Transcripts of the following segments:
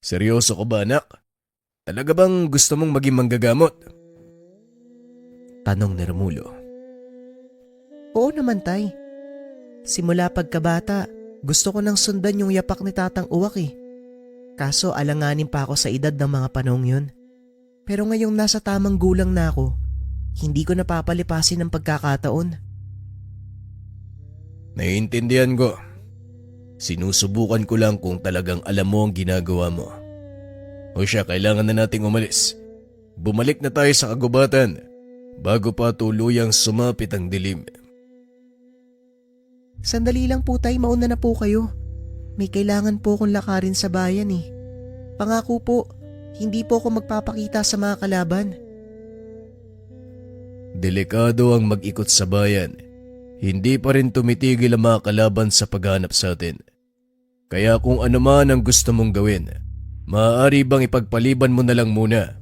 Seryoso ka ba, anak? Talaga bang gusto mong maging manggagamot? Tanong ni Romulo. Oo naman, tay. Simula pagkabata, gusto ko nang sundan yung yapak ni Tatang Uwak eh. Kaso alanganin pa ako sa edad ng mga panahong yun. Pero ngayong nasa tamang gulang na ako, hindi ko napapalipasin ang pagkakataon. Naiintindihan ko. Sinusubukan ko lang kung talagang alam mo ang ginagawa mo. O siya, kailangan na nating umalis. Bumalik na tayo sa kagubatan bago pa tuluyang sumapit ang dilim. Sandali lang po tay, mauna na po kayo. May kailangan po akong lakarin sa bayan eh. Pangako po, hindi po ako magpapakita sa mga kalaban. Delikado ang mag-ikot sa bayan. Hindi pa rin tumitigil ang mga kalaban sa paghanap sa atin. Kaya kung ano man ang gusto mong gawin, maaari bang ipagpaliban mo na lang muna?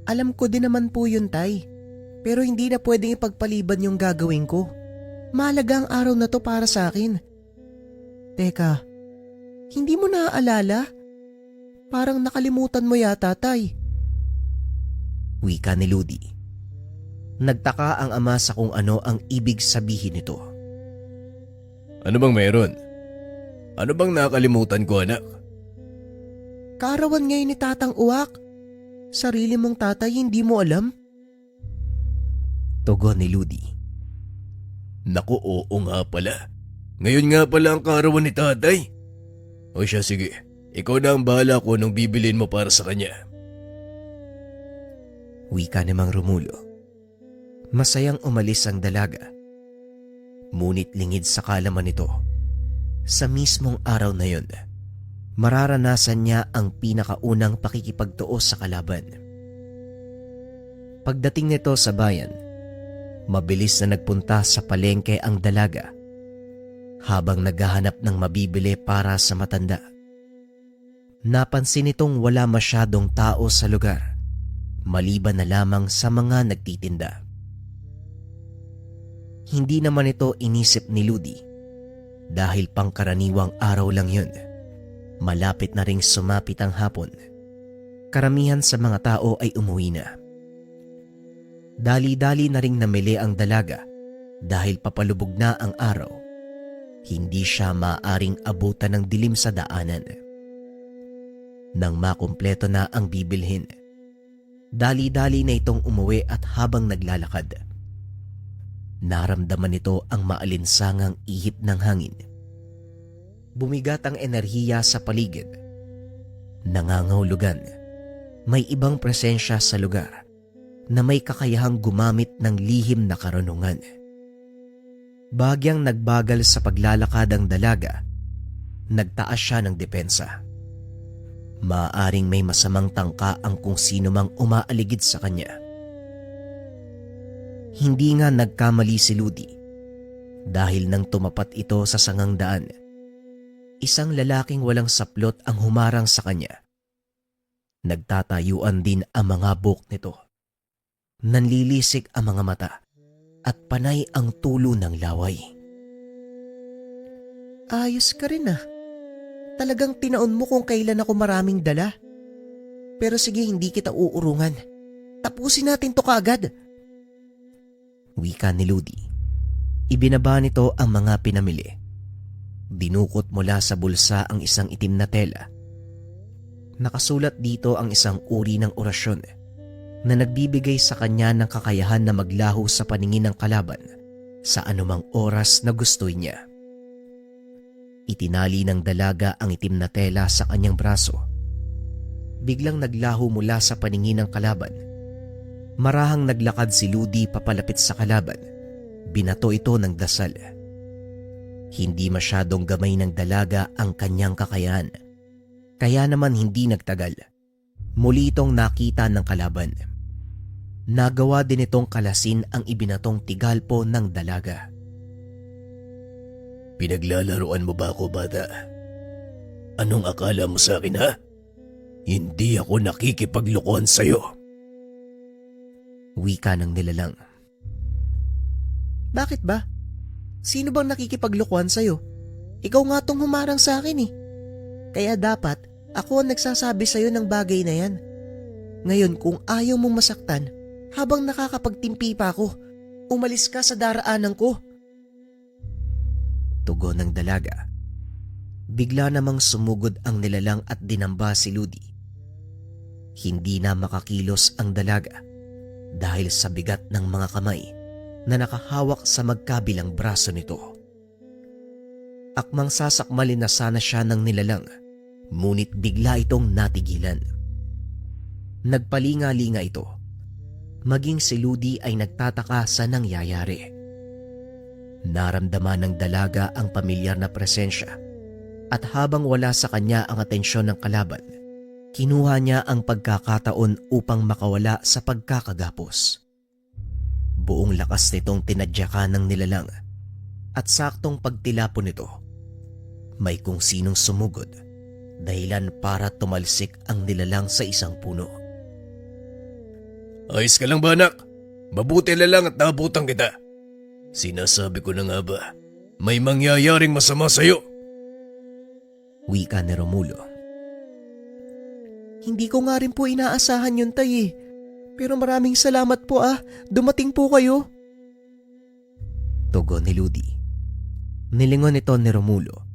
Alam ko din naman po yun tay. Pero hindi na pwedeng ipagpaliban yung gagawin ko. Mahalaga ang araw na to para sa akin. Teka, hindi mo naaalala? Parang nakalimutan mo yata, tay. Wika ni Ludi. Nagtaka ang ama sa kung ano ang ibig sabihin nito. Ano bang meron? Ano bang nakalimutan ko, anak? Kaarawan ngayon ni Tatang Uwak. Sarili mong tatay hindi mo alam? Tugon ni Ludi. Naku, oo nga pala. Ngayon nga pala ang karawan ni tatay. O siya, sige. Ikaw na ang bahala kung anong bibilin mo para sa kanya. Wika ni Mang Romulo. Masayang umalis ang dalaga. Ngunit lingid sa kalaman nito. Sa mismong araw na yun, mararanasan niya ang pinakaunang pakikipagtuos sa kalaban. Pagdating nito sa bayan, mabilis na nagpunta sa palengke ang dalaga habang naghahanap ng mabibili para sa matanda. Napansin nitong wala masyadong tao sa lugar, maliban na lamang sa mga nagtitinda. Hindi naman ito inisip ni Ludi dahil pangkaraniwang araw lang yun. Malapit na ring sumapit ang hapon. Karamihan sa mga tao ay umuwi na. Dali-dali na ring namili ang dalaga dahil papalubog na ang araw. Hindi siya maaaring abutan ng dilim sa daanan. Nang makumpleto na ang bibilhin, dali-dali na itong umuwi at habang naglalakad, naramdaman nito ang maalinsangang ihip ng hangin. Bumigat ang enerhiya sa paligid. Nangangahulugan, may ibang presensya sa lugar na may kakayahang gumamit ng lihim na karunungan. Bagyang nagbagal sa paglalakad ang dalaga, nagtaas siya ng depensa. Maaaring may masamang tangka ang kung sino mang umaaligid sa kanya. Hindi nga nagkamali si Ludi dahil nang tumapat ito sa sangang daan, isang lalaking walang saplot ang humarang sa kanya. Nagtatayuan din ang mga buhok nito. Nanlilisik ang mga mata at panay ang tulo ng laway. Ayos ka rin ah. Talagang tinaon mo kung kailan ako maraming dala. Pero sige, hindi kita uurungan. Tapusin natin to kaagad. Wika ni Ludi. Ibinaba nito ang mga pinamili. Dinukot mula sa bulsa ang isang itim na tela. Nakasulat dito ang isang uri ng orasyon na nagbibigay sa kanya ng kakayahan na maglaho sa paningin ng kalaban sa anumang oras na gusto niya. Itinali ng dalaga ang itim na tela sa kanyang braso. Biglang naglaho mula sa paningin ng kalaban. Marahang naglakad si Ludi papalapit sa kalaban. Binato ito ng dasal. Hindi masyadong gamay ng dalaga ang kanyang kakayahan. Kaya naman hindi nagtagal. Muli itong nakita ng kalaban. Nagawa din itong kalasin ang ibinatong tigalpo ng dalaga. Pinaglalaruan mo ba ako, bata? Anong akala mo sa akin, ha? Hindi ako nakikipaglokohan sa'yo. Wika ng nilalang. Bakit ba? Sino bang nakikipaglokohan sa'yo? Ikaw nga tong humarang sa akin eh. Kaya dapat Ako ang nagsasabi sa'yo ng bagay na yan. Ngayon kung ayaw mong masaktan, habang nakakapagtimpi pa ako, umalis ka sa daraanan ko. Tugon ng dalaga. Bigla namang sumugod ang nilalang at dinamba si Ludi. Hindi na makakilos ang dalaga dahil sa bigat ng mga kamay na nakahawak sa magkabilang braso nito. Akmang sasakmalin na sana siya ng nilalang, ngunit bigla itong natigilan. Nagpalinga-linga ito. Maging si Ludi ay nagtataka sa nangyayari. Naramdaman ng dalaga ang pamilyar na presensya at habang wala sa kanya ang atensyon ng kalaban, kinuha niya ang pagkakataon upang makawala sa pagkakagapos. Buong lakas nitong tinadyakan ng nilalang at saktong pagtilapon nito, may kung sinong sumugod, dahilan para tumalsik ang nilalang sa isang puno. Ayos ka lang ba anak? Mabuti na lang at nabutan kita. Sinasabi ko na nga ba, may mangyayaring masama sa'yo. Wika ni Romulo. Hindi ko nga rin po inaasahan yun, tay. Pero maraming salamat po dumating po kayo. Tugon ni Ludi. Nilingon ito ni Romulo.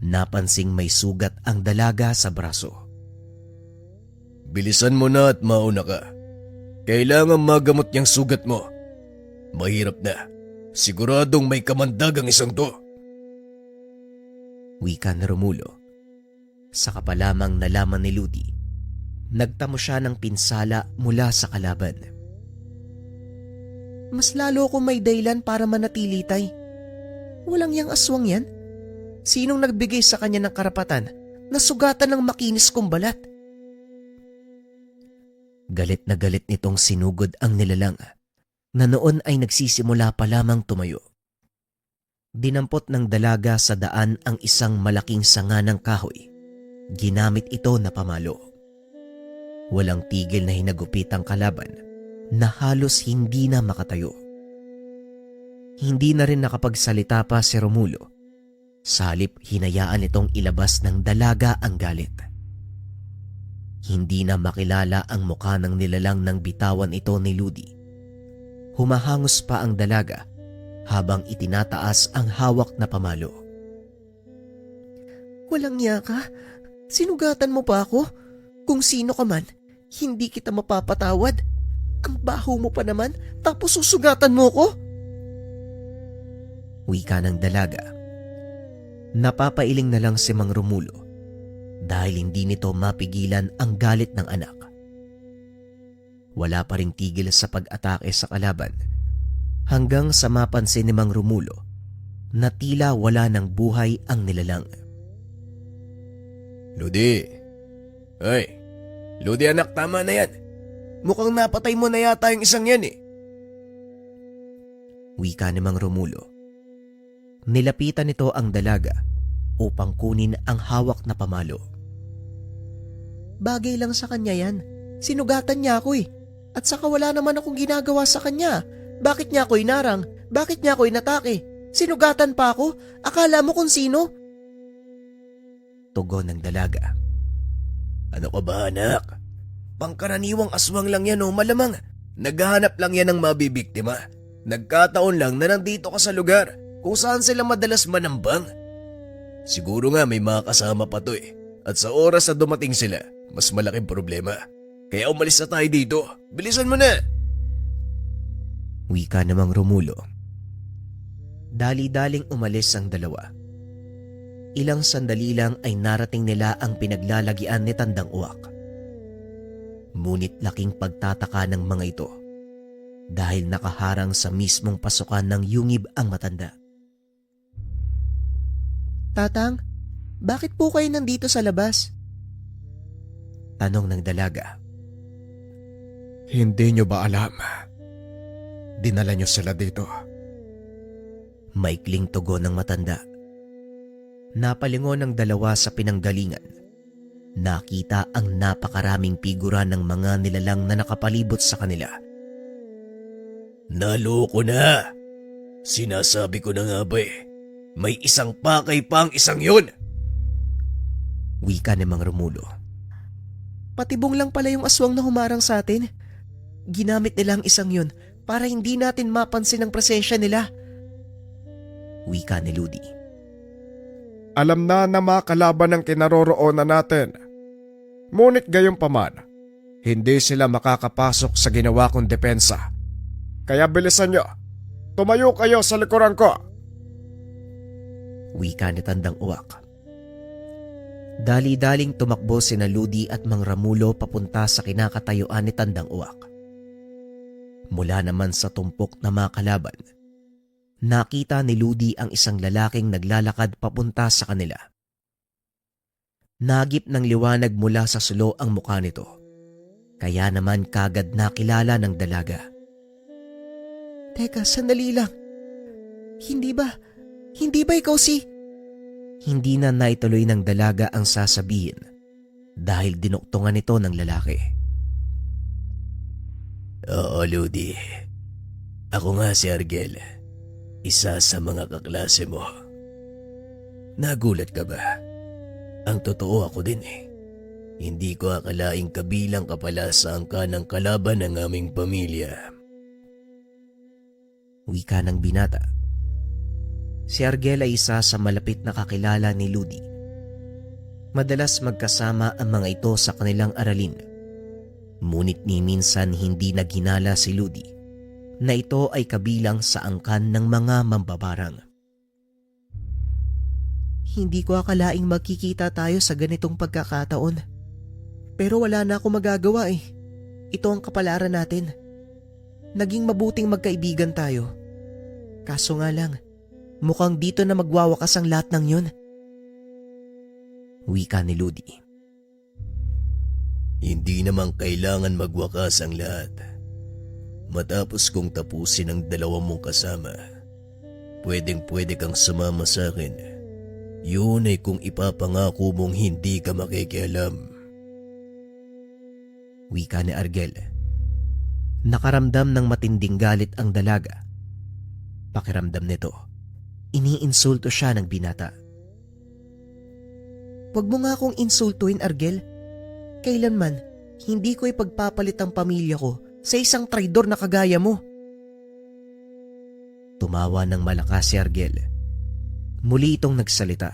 Napansing may sugat ang dalaga sa braso. Bilisan mo na at mauna ka. Kailangan magamot niyang sugat mo. Mahirap na. Siguradong may kamandag ang isang to. Wika ni Romulo. Saka pa lamang nalaman ni Ludi. Nagtamo siya ng pinsala mula sa kalaban. Mas lalo akong may dahilan para manatili, tay. Walang yang aswang yan. Sinong nagbigay sa kanya ng karapatan na sugatan ng makinis kong balat? Galit na galit nitong sinugod ang nilalang na noon ay nagsisimula pa lamang tumayo. Dinampot ng dalaga sa daan ang isang malaking sanga ng kahoy. Ginamit ito na pamalo. Walang tigil na hinagupit ang kalaban na halos hindi na makatayo. Hindi na rin nakapagsalita pa si Romulo. Sa halip hinayaan itong ilabas ng dalaga ang galit. Hindi na makilala ang mukha ng nilalang nang bitawan ito ni Ludi. Humahangos pa ang dalaga habang itinataas ang hawak na pamalo. Walang niya ka? Sinugatan mo pa ako? Kung sino ka man, hindi kita mapapatawad. Ang baho mo pa naman, tapos susugatan mo ko? Wika ng dalaga. Napapailing na lang si Mang Romulo dahil hindi nito mapigilan ang galit ng anak. Wala pa ring tigil sa pag-atake sa kalaban hanggang sa mapansin ni Mang Romulo na tila wala ng buhay ang nilalang. Ludi. Ay, Ludi anak, tama na yan. Mukhang napatay mo na yata yung isang yan eh. Wika ni Mang Romulo. Nilapitan nito ang dalaga upang kunin ang hawak na pamalo. Bagay lang sa kanya yan. Sinugatan niya ako eh. At saka wala naman akong ginagawa sa kanya. Bakit niya ako inarang? Bakit niya ako inatake? Sinugatan pa ako? Akala mo kung sino? Tugon ng dalaga. Ano ka ba anak? Pangkaraniwang aswang lang yan o malamang. Naghahanap lang yan ng mabibiktima. Nagkataon lang na nandito ka sa lugar kung saan sila madalas manambang. Siguro nga may mga kasama pa to eh. At sa oras na dumating sila, mas malaking problema. Kaya umalis na tayo dito. Bilisan mo na! Wika namang Romulo. Dali-daling umalis ang dalawa. Ilang sandali lang ay narating nila ang pinaglalagian ni Tandang Uwak. Ngunit laking pagtataka ng mga ito dahil nakaharang sa mismong pasukan ng yungib ang matanda. Tatang, bakit po kayo nandito sa labas? Tanong ng dalaga. Hindi nyo ba alam? Dinala nyo sila dito. Maikling tugon ng matanda. Napalingon ng dalawa sa pinanggalingan. Nakita ang napakaraming figura ng mga nilalang na nakapalibot sa kanila. Naloko na! Sinasabi ko na nga ba eh. May isang pakay pa ang isang yun! Wika ni Mang Romulo. Patibong lang pala yung aswang na humarang sa atin. Ginamit nila ang isang yun para hindi natin mapansin ang presensya nila. Wika ni Ludi. Alam na mga kalaban ng kinaroroonan natin. Ngunit gayunpaman, hindi sila makakapasok sa ginawa kong depensa. Kaya bilisan nyo. Tumayo kayo sa likuran ko. Wika ni Tandang Uwak. Dali-daling tumakbo sina Ludi at Mang Romulo papunta sa kinakatayuan ni Tandang Uwak. Mula naman sa tumpok na mga kalaban, nakita ni Ludi ang isang lalaking naglalakad papunta sa kanila. Nagip ng liwanag mula sa sulo ang mukha nito, kaya naman kagad nakilala ng dalaga. Teka, sandali lang. Hindi ba ikaw si... Hindi na naituloy ng dalaga ang sasabihin dahil dinuktungan ito ng lalaki. Oo, Ludi. Ako nga si Argel. Isa sa mga kaklase mo. Nagulat ka ba? Ang totoo ako din eh. Hindi ko akalaing kabilang ka pala sa angka ng kalaban ng aming pamilya. Wika ng binata. Si Argel ay isa sa malapit na kakilala ni Ludi. Madalas magkasama ang mga ito sa kanilang aralin. Ngunit ni minsan hindi naghinala si Ludi na ito ay kabilang sa angkan ng mga mambabarang. Hindi ko akalaing magkikita tayo sa ganitong pagkakataon. Pero wala na akong magagawa eh. Ito ang kapalaran natin. Naging mabuting magkaibigan tayo. Kaso nga lang, mukhang dito na magwawakas ang lahat ng yun. Wika ni Ludi. Hindi naman kailangan magwakas ang lahat. Matapos kong tapusin ang dalawa mong kasama, pwedeng-pwede kang sumama sa akin. Yun ay kung ipapangako mong hindi ka makikialam. Wika ni Argel. Nakaramdam ng matinding galit ang dalaga. Pakiramdam nito, iniinsulto siya ng binata. Huwag mo nga akong insultuin, Argel. Kailanman, hindi ko ipagpapalit ang pamilya ko sa isang traidor na kagaya mo. Tumawa ng malakas si Argel. Muli itong nagsalita.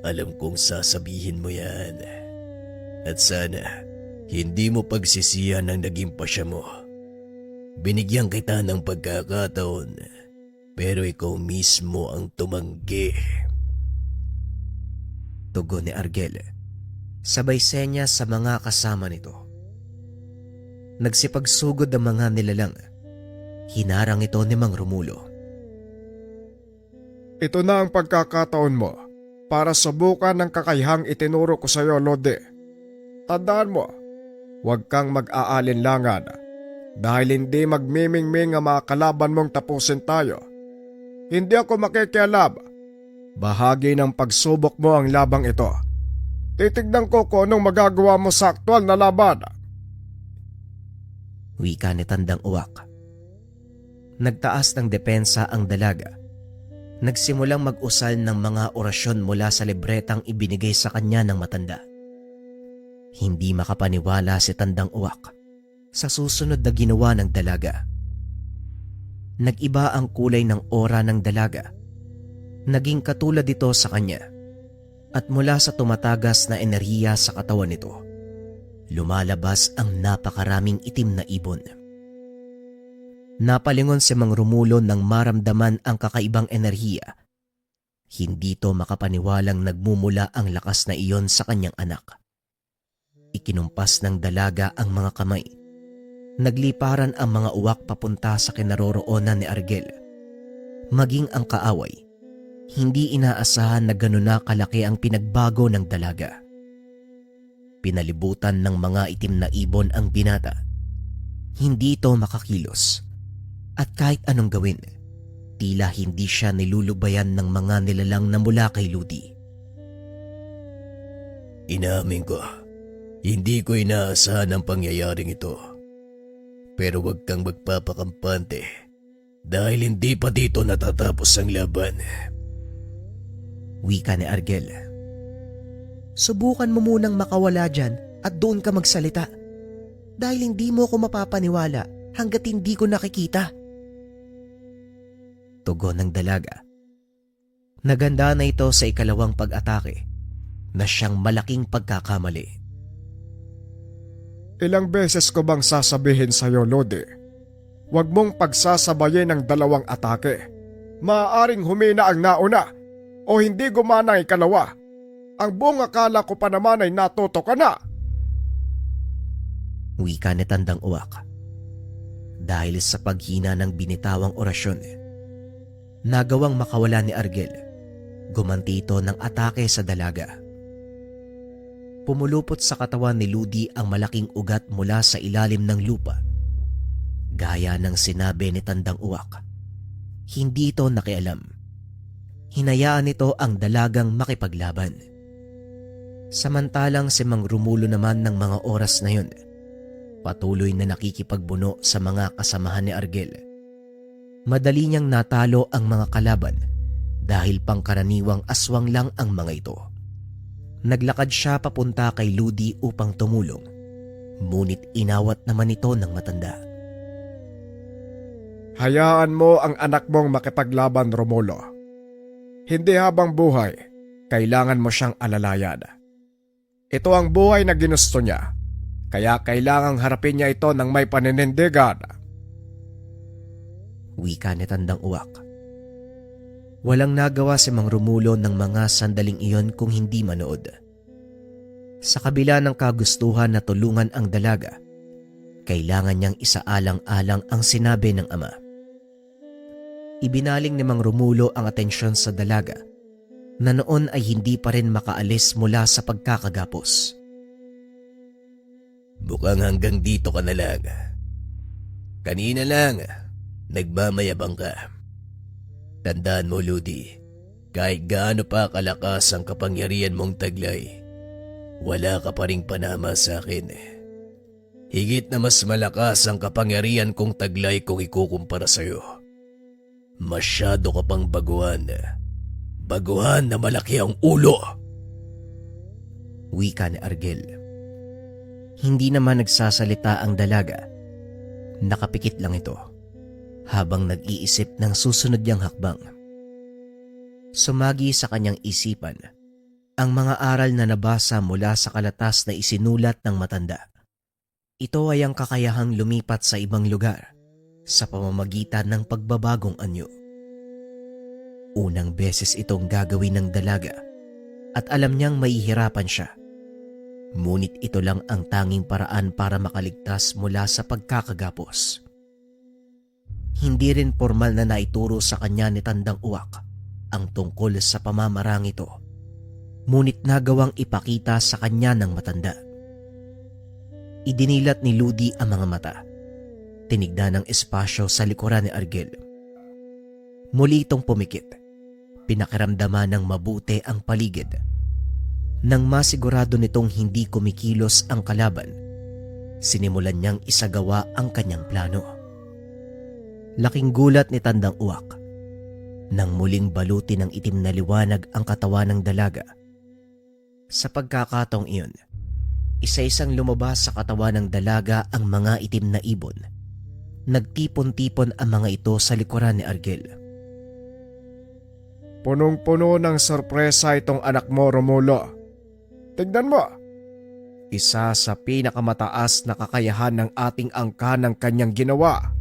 Alam kong sasabihin mo yan. At sana, hindi mo pagsisiyan ang naging pasya mo. Binigyan kita ng pagkakataon, pero ikaw mismo ang tumanggi. Tugon ni Argel, sabay senya sa mga kasama nito. Nagsipagsugod ang mga nilalang. Hinarang ito ni Mang Romulo. Ito na ang pagkakataon mo para subukan ng kakayahang itinuro ko sa iyo, Lodi. Tandaan mo, huwag kang mag-aalinlangan dahil hindi magmimingming ang mga kalaban mong tapusin tayo. Hindi ako makikialam. Bahagi ng pagsubok mo ang labang ito. Titignan ko kung anong magagawa mo sa aktual na laban. Wika ni Tandang Uwak. Nagtaas ng depensa ang dalaga. Nagsimulang mag-usal ng mga orasyon mula sa libretang ibinigay sa kanya ng matanda. Hindi makapaniwala si Tandang Uwak sa susunod na ginawa ng dalaga. Nag-iba ang kulay ng aura ng dalaga. Naging katulad ito sa kanya at mula sa tumatagas na enerhiya sa katawan nito, lumalabas ang napakaraming itim na ibon. Napalingon si Mang Romulo nang maramdaman ang kakaibang enerhiya. Hindi to makapaniwalang nagmumula ang lakas na iyon sa kanyang anak. Ikinumpas ng dalaga ang mga kamay. Nagliparan ang mga uwak papunta sa kinaroroonan ni Argel. Maging ang kaaway, hindi inaasahan na gano'n na kalaki ang pinagbago ng dalaga. Pinalibutan ng mga itim na ibon ang binata. Hindi ito makakilos. At kahit anong gawin, tila hindi siya nilulubayan ng mga nilalang na mula kay Ludi. Inamin ko, hindi ko inaasahan ang pangyayaring ito. Pero huwag kang magpapakampante dahil hindi pa dito natatapos ang laban. Wika ni Argel. Subukan mo munang makawala dyan at doon ka magsalita. Dahil hindi mo ako mapapaniwala hanggat hindi ko nakikita. Tugon ng dalaga. Naganda na ito sa ikalawang pag-atake na siyang malaking pagkakamali. Ilang beses ko bang sasabihin sa'yo, Lodi? Huwag mong pagsasabayin ng dalawang atake. Maaaring humina ang nauna o hindi gumana ang ikalawa. Ang buong akala ko pa naman ay natuto ka na. Wika ni Tandang Uwak. Dahil sa paghina ng binitawang orasyon, nagawang makawala ni Argel. Gumanti ito ng atake sa dalaga. Pumulupot sa katawan ni Ludi ang malaking ugat mula sa ilalim ng lupa. Gaya ng sinabi ni Tandang Uwak, hindi ito nakialam. Hinayaan nito ang dalagang makipaglaban. Samantalang si Mang Romulo naman ng mga oras na yun, patuloy na nakikipagbuno sa mga kasamahan ni Argel. Madali niyang natalo ang mga kalaban dahil pangkaraniwang aswang lang ang mga ito. Naglakad siya papunta kay Ludi upang tumulong, ngunit inawat naman ito ng matanda. Hayaan mo ang anak mong makipaglaban, Romulo. Hindi habang buhay, kailangan mo siyang alalayan. Ito ang buhay na ginusto niya, kaya kailangang harapin niya ito ng may paninindigan. Wika ni Tandang Uwak. Walang nagawa si Mang Romulo ng mga sandaling iyon kung hindi manood. Sa kabila ng kagustuhan na tulungan ang dalaga, kailangan niyang isaalang-alang ang sinabi ng ama. Ibinaling ni Mang Romulo ang atensyon sa dalaga na noon ay hindi pa rin makaalis mula sa pagkakagapos. Mukhang hanggang dito ka na lang. Kanina lang, nagmamayabang ka. Tandaan mo, Ludi, kahit gaano pa kalakas ang kapangyarihan mong taglay, wala ka pa ring panama sa akin. Higit na mas malakas ang kapangyarihan kong taglay kung ikukumpara sa'yo. Masyado ka pang baguhan. Baguhan na malaki ang ulo. Wika ni Argel. Hindi naman nagsasalita ang dalaga. Nakapikit lang ito habang nag-iisip ng susunod niyang hakbang. Sumagi sa kanyang isipan ang mga aral na nabasa mula sa kalatas na isinulat ng matanda. Ito ay ang kakayahang lumipat sa ibang lugar sa pamamagitan ng pagbabagong anyo. Unang beses itong gagawin ng dalaga at alam niyang mahihirapan siya. Ngunit ito lang ang tanging paraan para makaligtas mula sa pagkakagapos. Hindi rin formal na naituro sa kanya ni Tandang Uwak ang tungkol sa pamamarang ito, ngunit nagawang ipakita sa kanya ng matanda. Idinilat ni Ludi ang mga mata. Tinignan ang espasyo sa likuran ni Argel. Muli itong pumikit. Pinakiramdaman ng mabuti ang paligid. Nang masigurado nitong hindi kumikilos ang kalaban, sinimulan niyang isagawa ang kanyang plano. Laking gulat ni Tandang Uwak nang muling baluti ng itim na liwanag ang katawan ng dalaga. Sa pagkakataong iyon, isa-isang lumabas sa katawan ng dalaga ang mga itim na ibon. Nagtipon-tipon ang mga ito sa likuran ni Argel. Punong-puno ng sorpresa itong anak mo, Romulo. Tignan mo. Isa sa pinakamataas na kakayahan ng ating angka ng kanyang ginawa.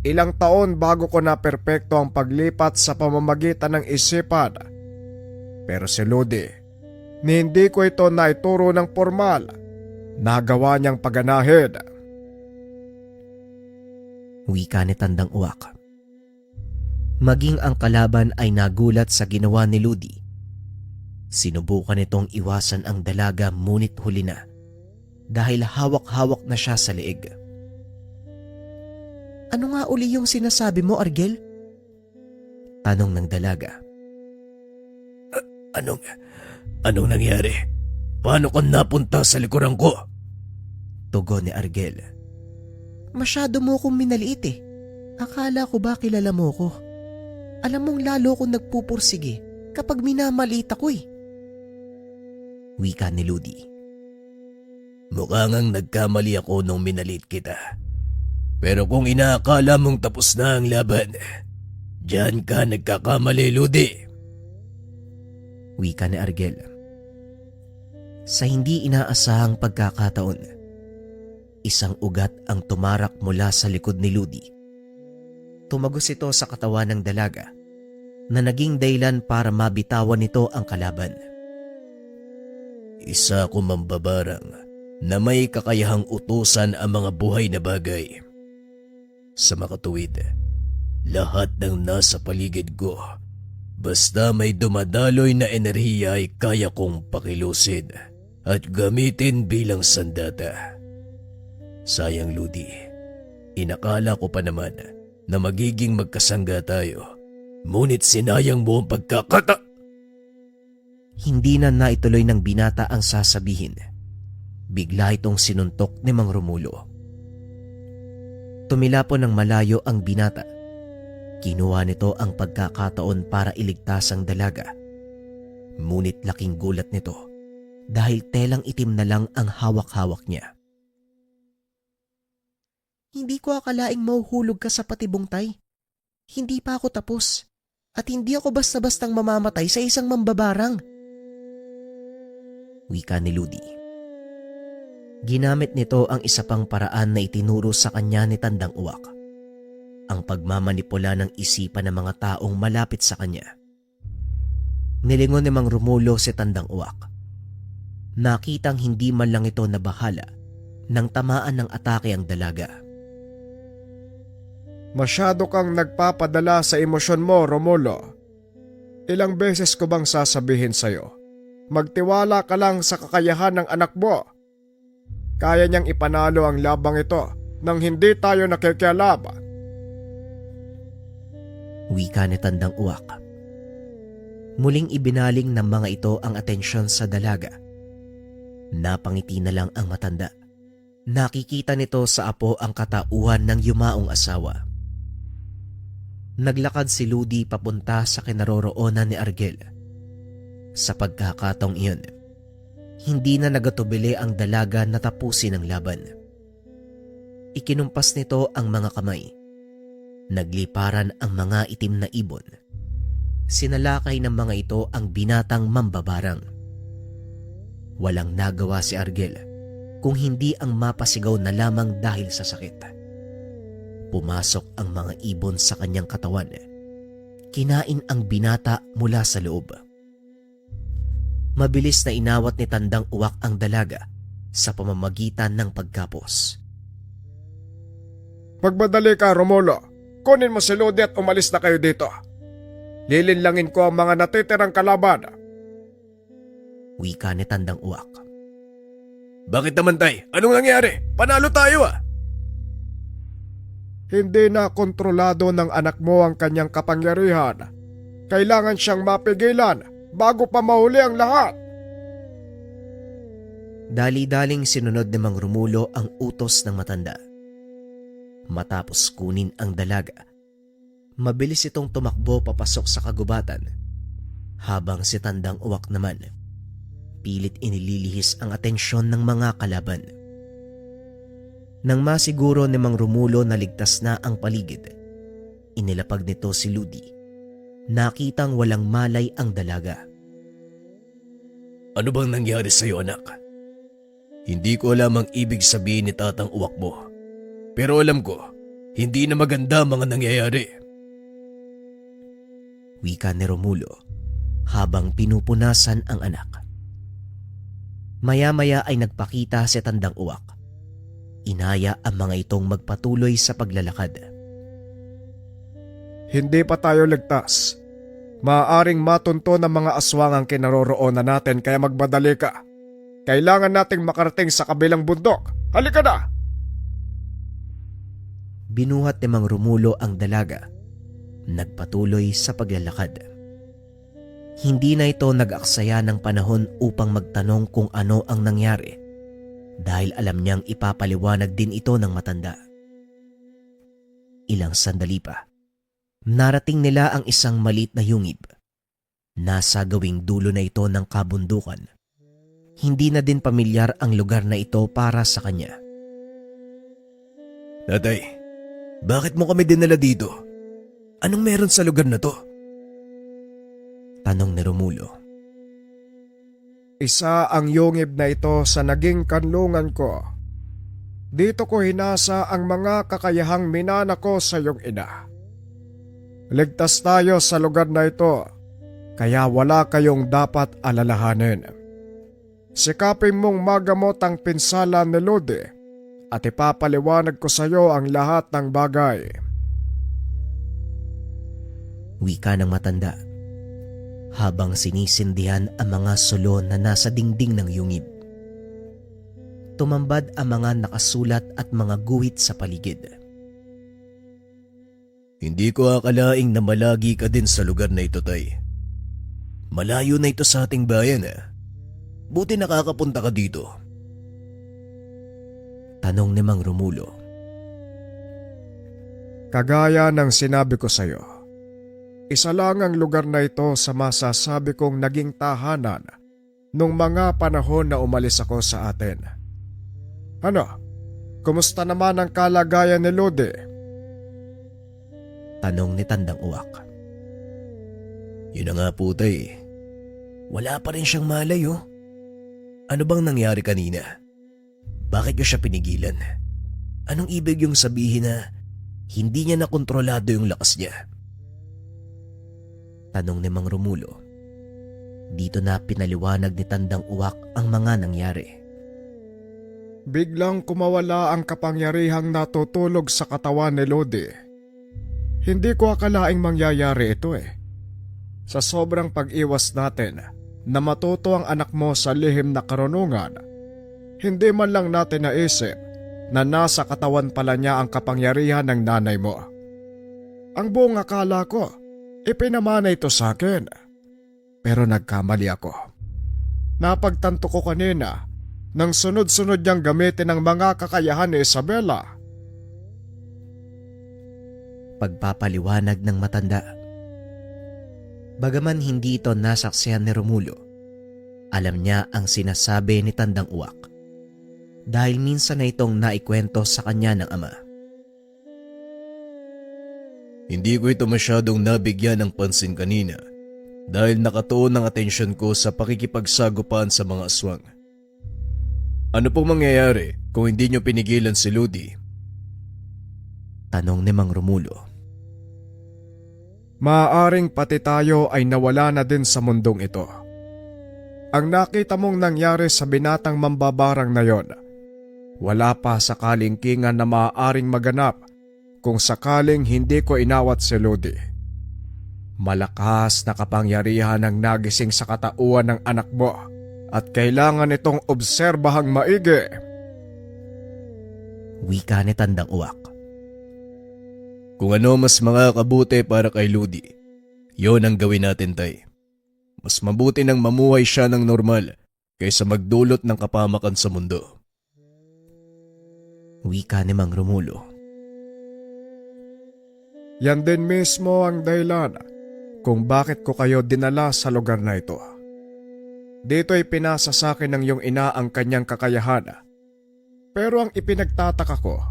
Ilang taon bago ko na perpekto ang paglipat sa pamamagitan ng isipan. Pero si Ludi, ni hindi ko ito naituro ng formal. Nagawa niyang paganahin. Wika ni Tandang Uwak. Maging ang kalaban ay nagulat sa ginawa ni Ludi. Sinubukan nitong iwasan ang dalaga ngunit huli na dahil hawak-hawak na siya sa leeg. Ano nga uli yung sinasabi mo, Argel? Tanong ng dalaga. Anong nangyari? Paano ka napunta sa likuran ko? Tugon ni Argel. Masyado mo kong minaliit eh. Akala ko ba kilala mo ko? Alam mong lalo kong nagpupursige kapag minamaliit ako eh. Wika ni Ludi. Mukha ngang nagkamali ako nung minalit kita. Pero kung inaakala mong tapos na ang laban, diyan ka nagkakamali, Ludi. Wika ni Argel. Sa hindi inaasahang pagkakataon, isang ugat ang tumarak mula sa likod ni Ludi. Tumagos ito sa katawan ng dalaga na naging dahilan para mabitawan nito ang kalaban. Isa ko mambabarang na may kakayahang utusan ang mga buhay na bagay. Sa makatuwid, lahat ng nasa paligid ko, basta may dumadaloy na enerhiya ay kaya kong pakilusin at gamitin bilang sandata. Sayang, Ludi, inakala ko pa naman na magiging magkasangga tayo, ngunit sinayang mo ang Hindi na naituloy ng binata ang sasabihin. Bigla itong sinuntok ni Mang Romulo. Tumila po ng malayo ang binata. Kinuha nito ang pagkakataon para iligtas ang dalaga. Ngunit laking gulat nito dahil telang itim na lang ang hawak-hawak niya. Hindi ko akalaing mahuhulog ka sa patibong, Tay. Hindi pa ako tapos. At hindi ako basta-bastang mamamatay sa isang mambabarang. Wika ni Ludi. Ginamit nito ang isa pang paraan na itinuro sa kanya ni Tandang Uwak. Ang pagmamanipula ng isipan ng mga taong malapit sa kanya. Nilingon ni Mang Romulo si Tandang Uwak. Nakitang hindi man lang ito nabahala nang tamaan ng atake ang dalaga. Masyado kang nagpapadala sa emosyon mo, Romulo. Ilang beses ko bang sasabihin sa'yo? Magtiwala ka lang sa kakayahan ng anak mo. Kaya niyang ipanalo ang labang ito nang hindi tayo nakikialaban. Wika ni Tandang Uwak. Muling ibinaling ng mga ito ang atensyon sa dalaga. Napangiti na lang ang matanda. Nakikita nito sa apo ang katauhan ng yumaong asawa. Naglakad si Ludi papunta sa kinaroroonan ni Argel. Sa pagkakataong iyon, hindi na nagatubili ang dalaga na tapusin ang laban. Ikinumpas nito ang mga kamay. Nagliparan ang mga itim na ibon. Sinalakay ng mga ito ang binatang mambabarang. Walang nagawa si Argel kung hindi ang mapasigaw na lamang dahil sa sakit. Pumasok ang mga ibon sa kanyang katawan. Kinain ang binata mula sa loob. Mabilis na inawat ni Tandang Uwak ang dalaga sa pamamagitan ng pagkapos. Magmadali ka, Romulo. Kunin mo si Ludi at umalis na kayo dito. Lilinlangin ko ang mga natitirang kalaban. Wika ni Tandang Uwak. Bakit naman, Tay? Anong nangyari? Panalo tayo ah! Hindi na kontrolado ng anak mo ang kanyang kapangyarihan. Kailangan siyang mapigilan bago pa mahuli ang lahat. Dali-daling sinunod ni Mang Romulo ang utos ng matanda. Matapos kunin ang dalaga, mabilis itong tumakbo papasok sa kagubatan, habang si Tandang Uwak naman pilit inililihis ang atensyon ng mga kalaban. Nang masiguro ni Mang Romulo na ligtas na ang paligid, inilapag nito si Ludi. Nakitang walang malay ang dalaga. Ano bang nangyari sa'yo, anak? Hindi ko alam ang ibig sabihin ni Tatang Uwak mo. Pero alam ko, hindi na maganda mga nangyayari. Wika ni Romulo habang pinupunasan ang anak. Maya-maya ay nagpakita si Tandang Uwak. Inaya ang mga itong magpatuloy sa paglalakad. Hindi pa tayo ligtas. Maaaring matunto ng mga aswang ang kinaroroonan natin kaya magmadali ka. Kailangan nating makarating sa kabilang bundok. Halika na! Binuhat ni Mang Romulo ang dalaga. Nagpatuloy sa paglalakad. Hindi na ito nag-aksaya ng panahon upang magtanong kung ano ang nangyari dahil alam niyang ipapaliwanag din ito ng matanda. Ilang sandali pa, narating nila ang isang maliit na yungib. Nasa gawing dulo na ito ng kabundukan. Hindi na din pamilyar ang lugar na ito para sa kanya. Tatay, bakit mo kami dinala dito? Anong meron sa lugar na to? Tanong ni Romulo. Isa ang yungib na ito sa naging kanlungan ko. Dito ko hinasa ang mga kakayahang minana ko sa iyong ina. Ligtas tayo sa lugar na ito, kaya wala kayong dapat alalahanin. Sikapin mong magamot ang pinsala ni Lodi at ipapaliwanag ko sa iyo ang lahat ng bagay. Wika ng matanda habang sinisindihan ang mga sulo na nasa dingding ng yungib. Tumambad ang mga nakasulat at mga guhit sa paligid. Hindi ko akalaing na malagi ka din sa lugar na ito, Tay. Malayo na ito sa ating bayan, Buti nakakapunta ka dito. Tanong ni Mang Romulo. Kagaya ng sinabi ko sa iyo, isa lang ang lugar na ito sa masasabi kong naging tahanan nung mga panahon na umalis ako sa atin. Ano? Kumusta naman ang kalagayan ni Lodi? Tanong ni Tandang Uwak. Yun na nga po, Tay. Wala pa rin siyang malay, Ano bang nangyari kanina? Bakit niyo siya pinigilan? Anong ibig yung sabihin na hindi niya nakontrolado yung lakas niya? Tanong ni Mang Romulo. Dito na pinaliwanag ni Tandang Uwak ang mga nangyari. Biglang kumawala ang kapangyarihang natutulog sa katawan ni Lodi. Hindi ko akalaing mangyayari ito Sa sobrang pag-iwas natin na matuto ang anak mo sa lihim na karunungan, hindi man lang natin naisip na nasa katawan pala niya ang kapangyarihan ng nanay mo. Ang buong akala ko, ipinamana ito sa akin. Pero nagkamali ako. Napagtanto ko kanina nang sunod-sunod niyang gamitin ang mga kakayahan ni Isabela. Pagpapaliwanag ng matanda. Bagaman hindi ito nasaksihan ni Romulo, alam niya ang sinasabi ni Tandang Uwak dahil minsan na itong naikwento sa kanya ng ama. Hindi ko ito masyadong nabigyan ng pansin kanina dahil nakatuon ang atensyon ko sa pakikipagsagupaan sa mga aswang. Ano pong mangyayari kung hindi niyo pinigilan si Lodi? Tanong ni Mang Romulo. Maaaring pati tayo ay nawala na din sa mundong ito. Ang nakita mong nangyari sa binatang mambabarang na yon, wala pa sa kalingkingan na maaaring maganap kung sakaling hindi ko inawat si Lodi. Malakas na kapangyarihan ang nagising sa katauhan ng anak mo at kailangan itong obserbahang maigi. Wika ni Tandang Uwak. Kung ano mas makakabuti para kay Lodi, yon ang gawin natin, Tay. Mas mabuti nang mamuhay siya ng normal kaysa magdulot ng kapamakan sa mundo. Wika ni Mang Romulo. Yan din mismo ang dahilan kung bakit ko kayo dinala sa lugar na ito. Dito ay pinasa sa akin ng iyong ina ang kanyang kakayahan. Pero ang ipinagtataka ko,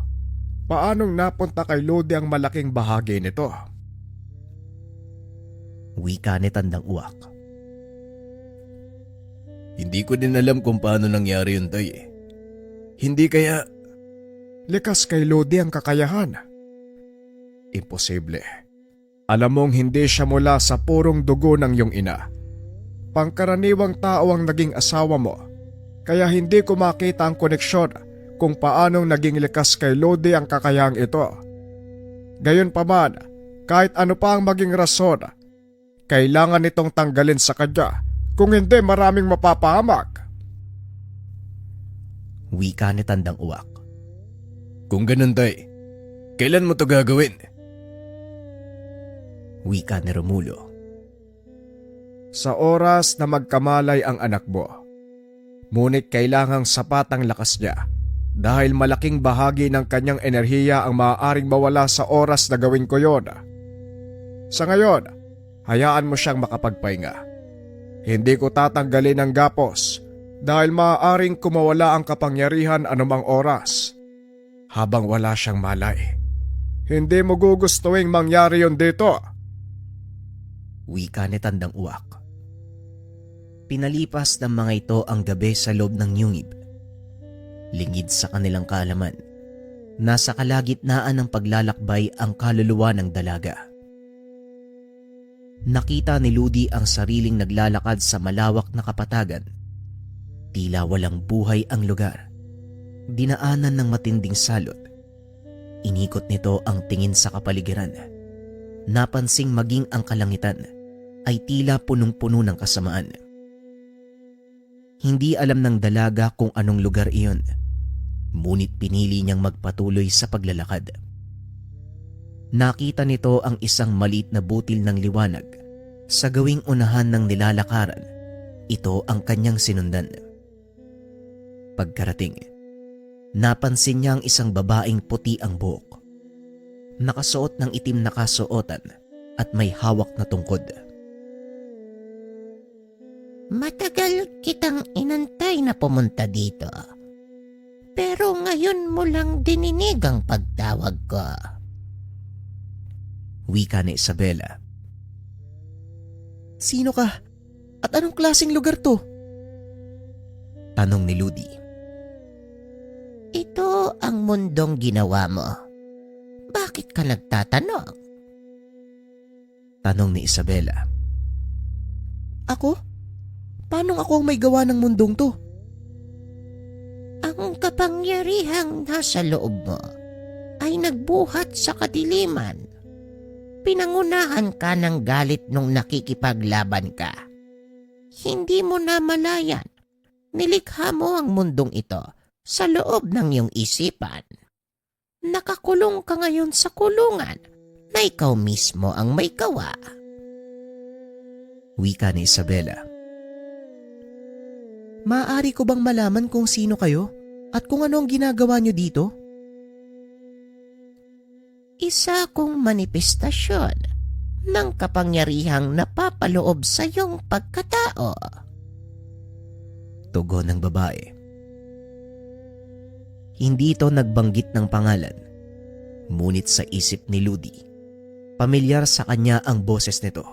paanong napunta kay Lodi ang malaking bahagi nito? Wika ni Tandang Uwak. Hindi ko din alam kung paano nangyari yun, Tay. Hindi kaya... Likas kay Lodi ang kakayahan. Imposible. Alam mong hindi siya mula sa purong dugo ng iyong ina. Pangkaraniwang tao ang naging asawa mo, kaya hindi ko makita ang koneksyon kung paanong naging likas kay Lodi ang kakayahang ito. Gayunpaman, kahit ano pa ang maging rason, kailangan itong tanggalin sa kanya, kung hindi maraming mapapahamak. Wika ni Tandang Uwak. Kung ganun, Tay, kailan mo to gagawin? Wika ni Romulo. Sa oras na magkamalay ang anak mo. Ngunit kailangang sapat ang lakas niya dahil malaking bahagi ng kanyang enerhiya ang maaaring mawala sa oras na gawin ko yon. Sa ngayon, hayaan mo siyang makapagpahinga Hindi ko tatanggalin ang gapos dahil maaaring kumawala ang kapangyarihan anumang oras habang wala siyang malay. Hindi mo gugustuhin mangyari yon dito. Wika ni Tandang Uwak. Pinalipas ng mga ito ang gabi sa loob ng yungib. Lingid sa kanilang kaalaman, nasa kalagitnaan ng paglalakbay ang kaluluwa ng dalaga. Nakita ni Ludi ang sariling naglalakad sa malawak na kapatagan. Tila walang buhay ang lugar. Dinaanan ng matinding salot. Inikot nito ang tingin sa kapaligiran. Napansing maging ang kalangitan ay tila punong-puno ng kasamaan. Hindi alam ng dalaga kung anong lugar iyon, ngunit pinili niyang magpatuloy sa paglalakad. Nakita nito ang isang maliit na butil ng liwanag sa gawing unahan ng nilalakaran. Ito ang kanyang sinundan. Pagkarating, napansin niya ang isang babaeng puti ang buhok. Nakasuot ng itim na kasuotan at may hawak na tungkod. Matagal kitang inantay na pumunta dito. Pero ngayon mo lang dininig ang pagtawag ko. Wika ni Isabela. Sino ka? At anong klaseng lugar to? Tanong ni Ludi. Ito ang mundong ginawa mo. Bakit ka nagtatanong? Tanong ni Isabela. Ako? Paano ako ang may gawa ng mundong to? Ang kapangyarihang nasa loob mo ay nagbuhat sa kadiliman. Pinangunahan ka ng galit nung nakikipaglaban ka. Hindi mo na malayan. Nilikha mo ang mundong ito sa loob ng iyong isipan. Nakakulong ka ngayon sa kulungan na ikaw mismo ang may gawa. Wika ni Isabela. Maaari ko bang malaman kung sino kayo at kung ano ang ginagawa nyo dito? Isa kong manifestasyon ng kapangyarihang napapaloob sa iyong pagkatao. Tugon ng babae. Hindi ito nagbanggit ng pangalan, ngunit sa isip ni Ludi, pamilyar sa kanya ang boses nito.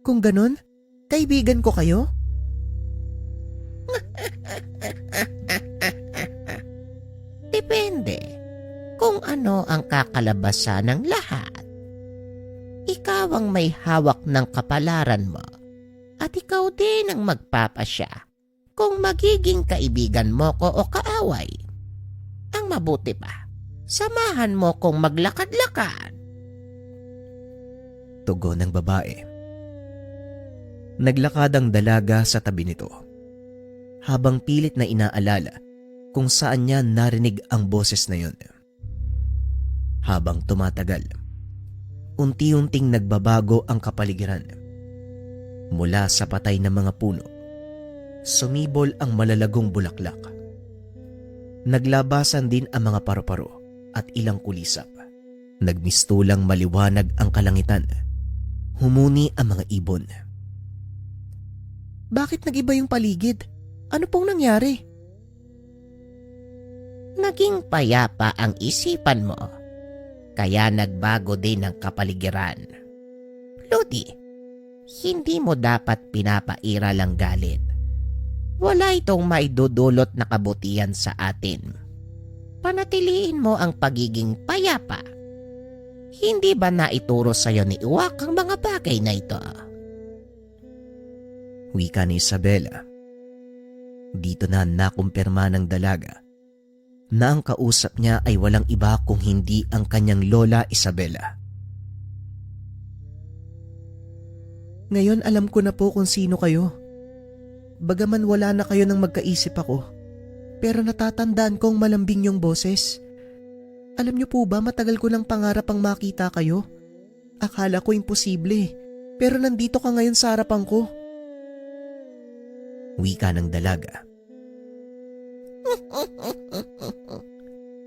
Kung ganun, kaibigan ko kayo? Depende kung ano ang kakalabasan ng lahat. Ikaw ang may hawak ng kapalaran mo at ikaw din ang magpapasya kung magiging kaibigan mo ko o kaaway. Ang mabuti pa, samahan mo kong maglakad-lakad. Tugon ng babae. Naglakad ang dalaga sa tabi nito, habang pilit na inaalala kung saan niya narinig ang boses na yun. Habang tumatagal, unti-unting nagbabago ang kapaligiran. Mula sa patay na mga puno, sumibol ang malalagong bulaklak. Naglabasan din ang mga paru-paro at ilang kulisap. Nagmistulang maliwanag ang kalangitan. Humuni ang mga ibon. Bakit nag-iba yung paligid? Ano pong nangyari? Naging payapa ang isipan mo, kaya nagbago din ang kapaligiran. Ludi, hindi mo dapat pinapaira lang galit. Wala itong maidudulot na kabutihan sa atin. Panatiliin mo ang pagiging payapa. Hindi ba naituro sa'yo ni Uwak ang mga bagay na ito? Wika ni Isabela. Dito na nakumpirma ng dalaga na ang kausap niya ay walang iba kung hindi ang kanyang lola Isabela. Ngayon alam ko na po kung sino kayo. Bagaman wala na kayo nang magkaisip ako, pero natatandaan kong malambing yung boses. Alam niyo po ba, matagal ko nang pangarap ang makita kayo. Akala ko imposible, pero nandito ka ngayon sa harapan ko. Wika ng dalaga.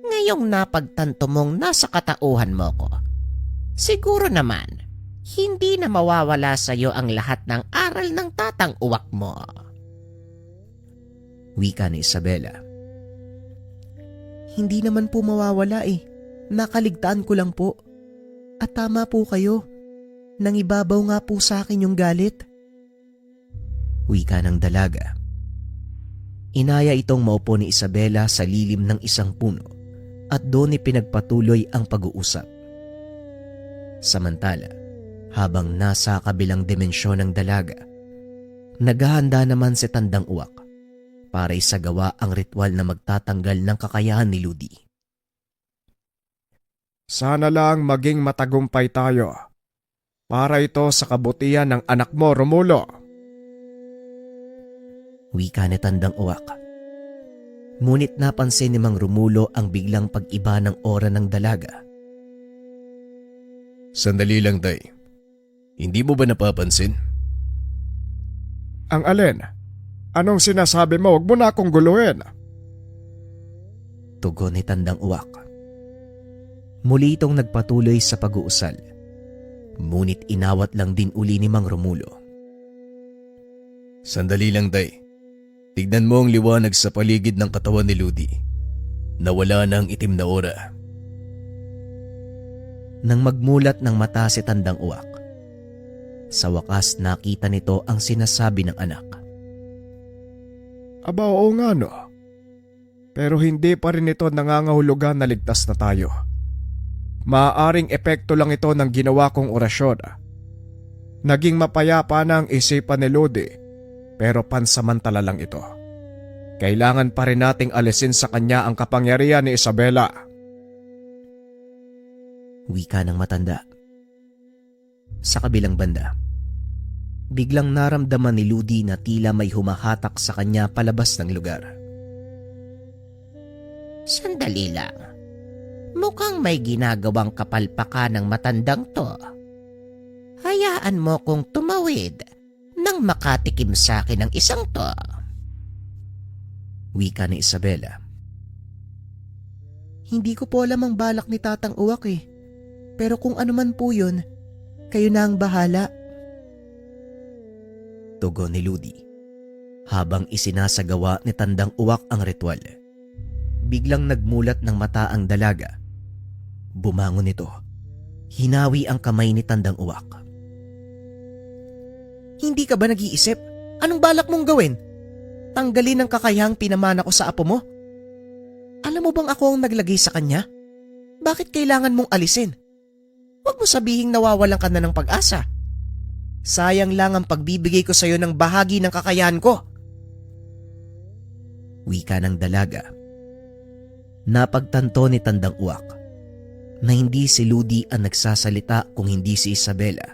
Ngayong napagtanto mong nasa katauhan mo ko, siguro naman hindi na mawawala sa iyo ang lahat ng aral ng tatang uwak mo. Wika ni Isabela. Hindi naman po mawawala eh. Nakaligtaan ko lang po. At tama po kayo. Nangibabaw nga po sa akin yung galit. Wika ng dalaga. Inaya itong maupo ni Isabela sa lilim ng isang puno at doon ipinagpatuloy ang pag-uusap. Samantala, habang nasa kabilang dimensyon ng dalaga, naghahanda naman si Tandang Uwak para isagawa ang ritual na magtatanggal ng kakayahan ni Ludi. Sana lang maging matagumpay tayo. Para ito sa kabutihan ng anak mo, Romulo. Wika ni Tandang Uwak. Ngunit napansin ni Mang Romulo ang biglang pag-iba ng aura ng dalaga. Sandali lang, Tay. Hindi mo ba napapansin? Ang alin? Anong sinasabi mo? Huwag mo na akong guluhin. Tugon ni Tandang Uwak. Muli itong nagpatuloy sa pag-uusal. Ngunit inawat lang din uli ni Mang Romulo. Sandali lang, Tay. Tignan mo ang liwanag sa paligid ng katawan ni Ludi. Nawala na ang itim na aura. Nang magmulat ng mata si Tandang Uwak, sa wakas nakita nito ang sinasabi ng anak. Aba, oo nga no. Pero hindi pa rin ito nangangahulugan na ligtas na tayo. Maaaring epekto lang ito ng ginawa kong orasyon. Naging mapayapa na ang isipan ni Ludi, pero pansamantala lang ito. Kailangan pa rin nating alisin sa kanya ang kapangyarihan ni Isabela. Wika ng matanda. Sa kabilang banda, biglang naramdaman ni Ludi na tila may humahatak sa kanya palabas ng lugar. Sandali lang. Mukhang may ginagawang kapalpakan ng matandang to. Hayaan mo kong tumawid nang makatikim sa akin ng isang to. Wika ni Isabela. Hindi ko po alam ang balak ni Tatang Uwak eh. Pero kung ano man po yun, kayo na ang bahala. Tugon ni Ludi. Habang isinasagawa ni Tandang Uwak ang ritual, biglang nagmulat ng mata ang dalaga. Bumangon ito. Hinawi ang kamay ni Tandang Uwak. Hindi ka ba nag-iisip? Anong balak mong gawin? Tanggalin ang kakayahang pinamana ko sa apo mo? Alam mo bang ako ang naglagay sa kanya? Bakit kailangan mong alisin? Huwag mo sabihing nawawalan ka na ng pag-asa. Sayang lang ang pagbibigay ko sa iyo ng bahagi ng kakayahan ko. Wika ng dalaga. Napagtanto ni Tandang Uwak na hindi si Ludi ang nagsasalita kung hindi si Isabela.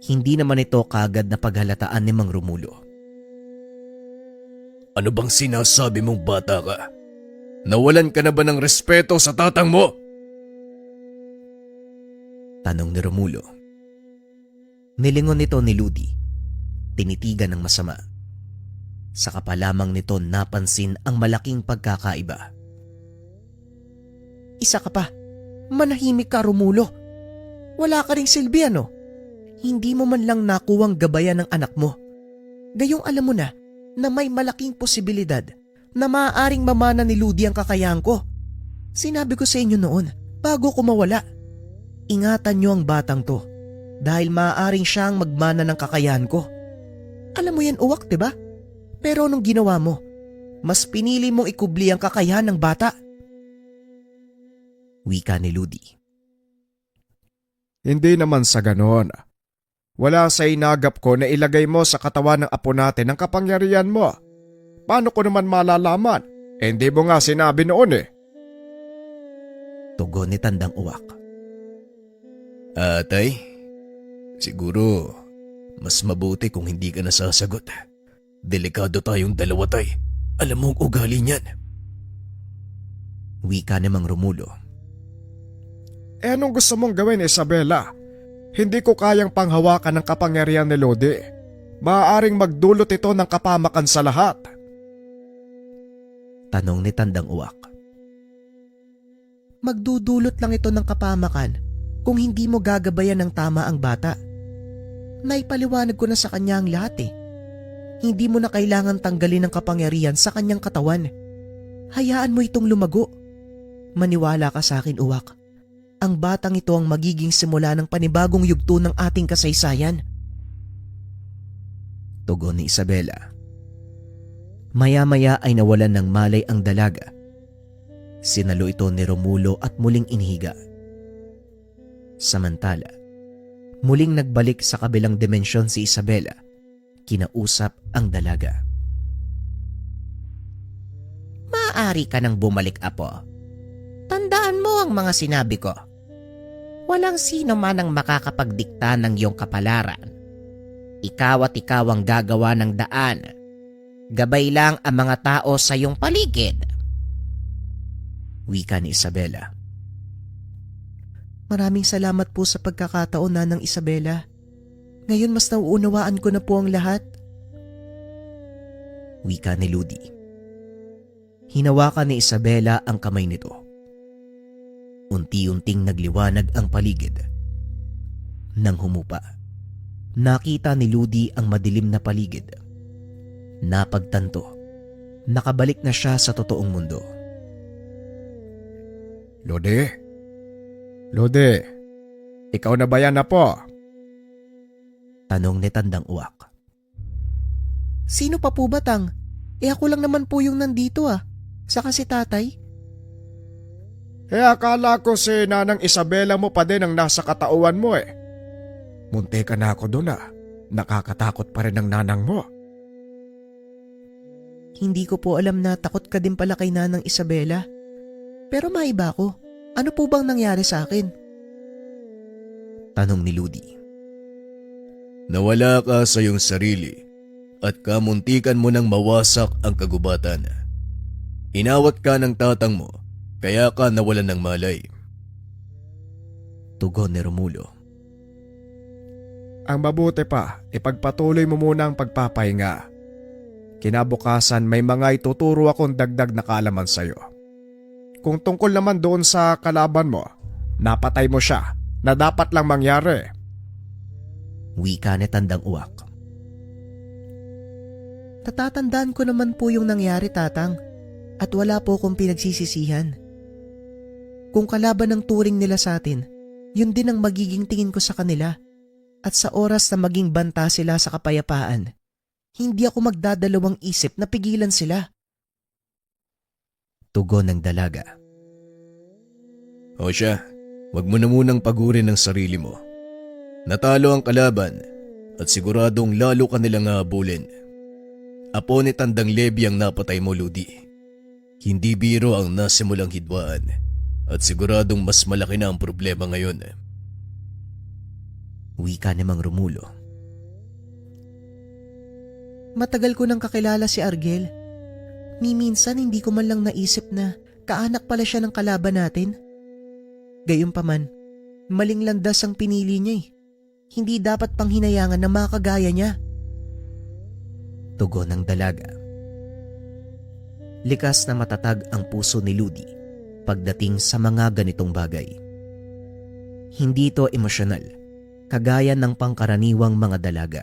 Hindi naman ito kaagad na paghalataan ni Mang Romulo. Ano bang sinasabi mong bata ka? Nawalan ka na ba ng respeto sa tatang mo? Tanong ni Romulo. Nilingon nito ni Ludi. Tinitigan ng masama. Saka pa lamang nito napansin ang malaking pagkakaiba. Isa ka pa. Manahimik ka, Romulo. Wala ka ring silbi, ano? Hindi mo man lang nakuwang gabayan ng anak mo. Gayong alam mo na may malaking posibilidad na maaaring mamana ni Ludi ang kakayahan ko. Sinabi ko sa inyo noon, bago ko mawala. Ingatan niyo ang batang to dahil maaaring siyang magmana ng kakayahan ko. Alam mo yan, Uwak, diba? Pero anong ginawa mo? Mas pinili mong ikubli ang kakayahan ng bata. Wika ni Ludi. Hindi naman sa ganoon. Wala sa inagap ko na ilagay mo sa katawan ng apo natin ang kapangyarihan mo. Paano ko naman malalaman? Hindi mo nga sinabi noon eh. Tugon ni Tandang Uwak. Tay, siguro mas mabuti kung hindi ka nasasagot. Delikado tayong dalawa, Tay. Alam mo ang ugali niyan. Wika ni Mang Romulo. Anong gusto mong gawin, Isabela? Hindi ko kayang panghawakan ng kapangyarihan ni Lodi. Maaaring magdulot ito ng kapamakan sa lahat. Tanong ni Tandang Uwak. Magdudulot lang ito ng kapamakan kung hindi mo gagabayan ng tama ang bata. Naipaliwanag ko na sa kanya ang lahat eh. Hindi mo na kailangan tanggalin ang kapangyarihan sa kanyang katawan. Hayaan mo itong lumago. Maniwala ka sa akin, Uwak. Ang batang ito ang magiging simula ng panibagong yugto ng ating kasaysayan. Tugon ni Isabela. Maya-maya ay nawalan ng malay ang dalaga. Sinalo ito ni Romulo at muling inihiga. Samantala, muling nagbalik sa kabilang dimensyon si Isabela. Kinausap ang dalaga. Maaari ka nang bumalik, Apo. Tandaan mo ang mga sinabi ko. Walang sino man ang makakapagdikta ng iyong kapalaran. Ikaw at ikaw ang gagawa ng daan. Gabay lang ang mga tao sa iyong paligid. Wika ni Isabela. Maraming salamat po sa pagkakataon, Nanang Isabela. Ngayon mas nauunawaan ko na po ang lahat. Wika ni Ludi. Hinawakan ni Isabela ang kamay nito. Unti-unting nagliwanag ang paligid. Nang humupa, nakita ni Ludi ang madilim na paligid. Napagtanto, nakabalik na siya sa totoong mundo. Lodi? Lodi, ikaw na ba yan na po? Tanong ni Tandang Uwak. Sino pa po ba, Tang? Ako lang naman po yung nandito Saka si tatay. Akala ko si Nanang Isabela mo pa din ang nasa katauhan mo eh. Munti ka na ako doon Nakakatakot pa rin ang nanang mo. Hindi ko po alam na takot ka din pala kay Nanang Isabela. Pero maiba ko. Ano po bang nangyari sa akin? Tanong ni Ludi. Nawala ka sa iyong sarili at kamuntikan mo nang mawasak ang kagubatan. Inawat ka ng tatang mo kaya ka nawalan ng malay. Tugon ni Romulo. Ang mabuti pa, ipagpatuloy mo muna ang pagpapahinga. Kinabukasan may mga ituturo akong dagdag na kaalaman sa'yo. Kung tungkol naman doon sa kalaban mo, napatay mo siya na dapat lang mangyari. Wika ni Tandang Uwak. Natatandaan ko naman po yung nangyari, Tatang. At wala po akong pinagsisisihan. Kung kalaban ng turing nila sa atin, yun din ang magiging tingin ko sa kanila. At sa oras na maging banta sila sa kapayapaan, hindi ako magdadalawang isip na pigilan sila. Tugon ng dalaga. O siya, wag mo na munang pagurin ang sarili mo. Natalo ang kalaban at siguradong lalo ka nilang habulin. Apo ni Tandang Lebi ang napatay mo, Ludi. Hindi biro ang nasimulang hidwaan at siguradong mas malaki na ang problema ngayon. Wika ni Mang Romulo. Matagal ko nang kakilala si Argel. Ni minsan hindi ko man lang naisip na kaanak pala siya ng kalaban natin. Gayunpaman, maling landas ang pinili niya . Hindi dapat pang hinayangan na makagaya niya. Tugon ng dalaga. Likas na matatag ang puso ni Ludi pagdating sa mga ganitong bagay. Hindi ito emosyonal, kagaya ng pangkaraniwang mga dalaga.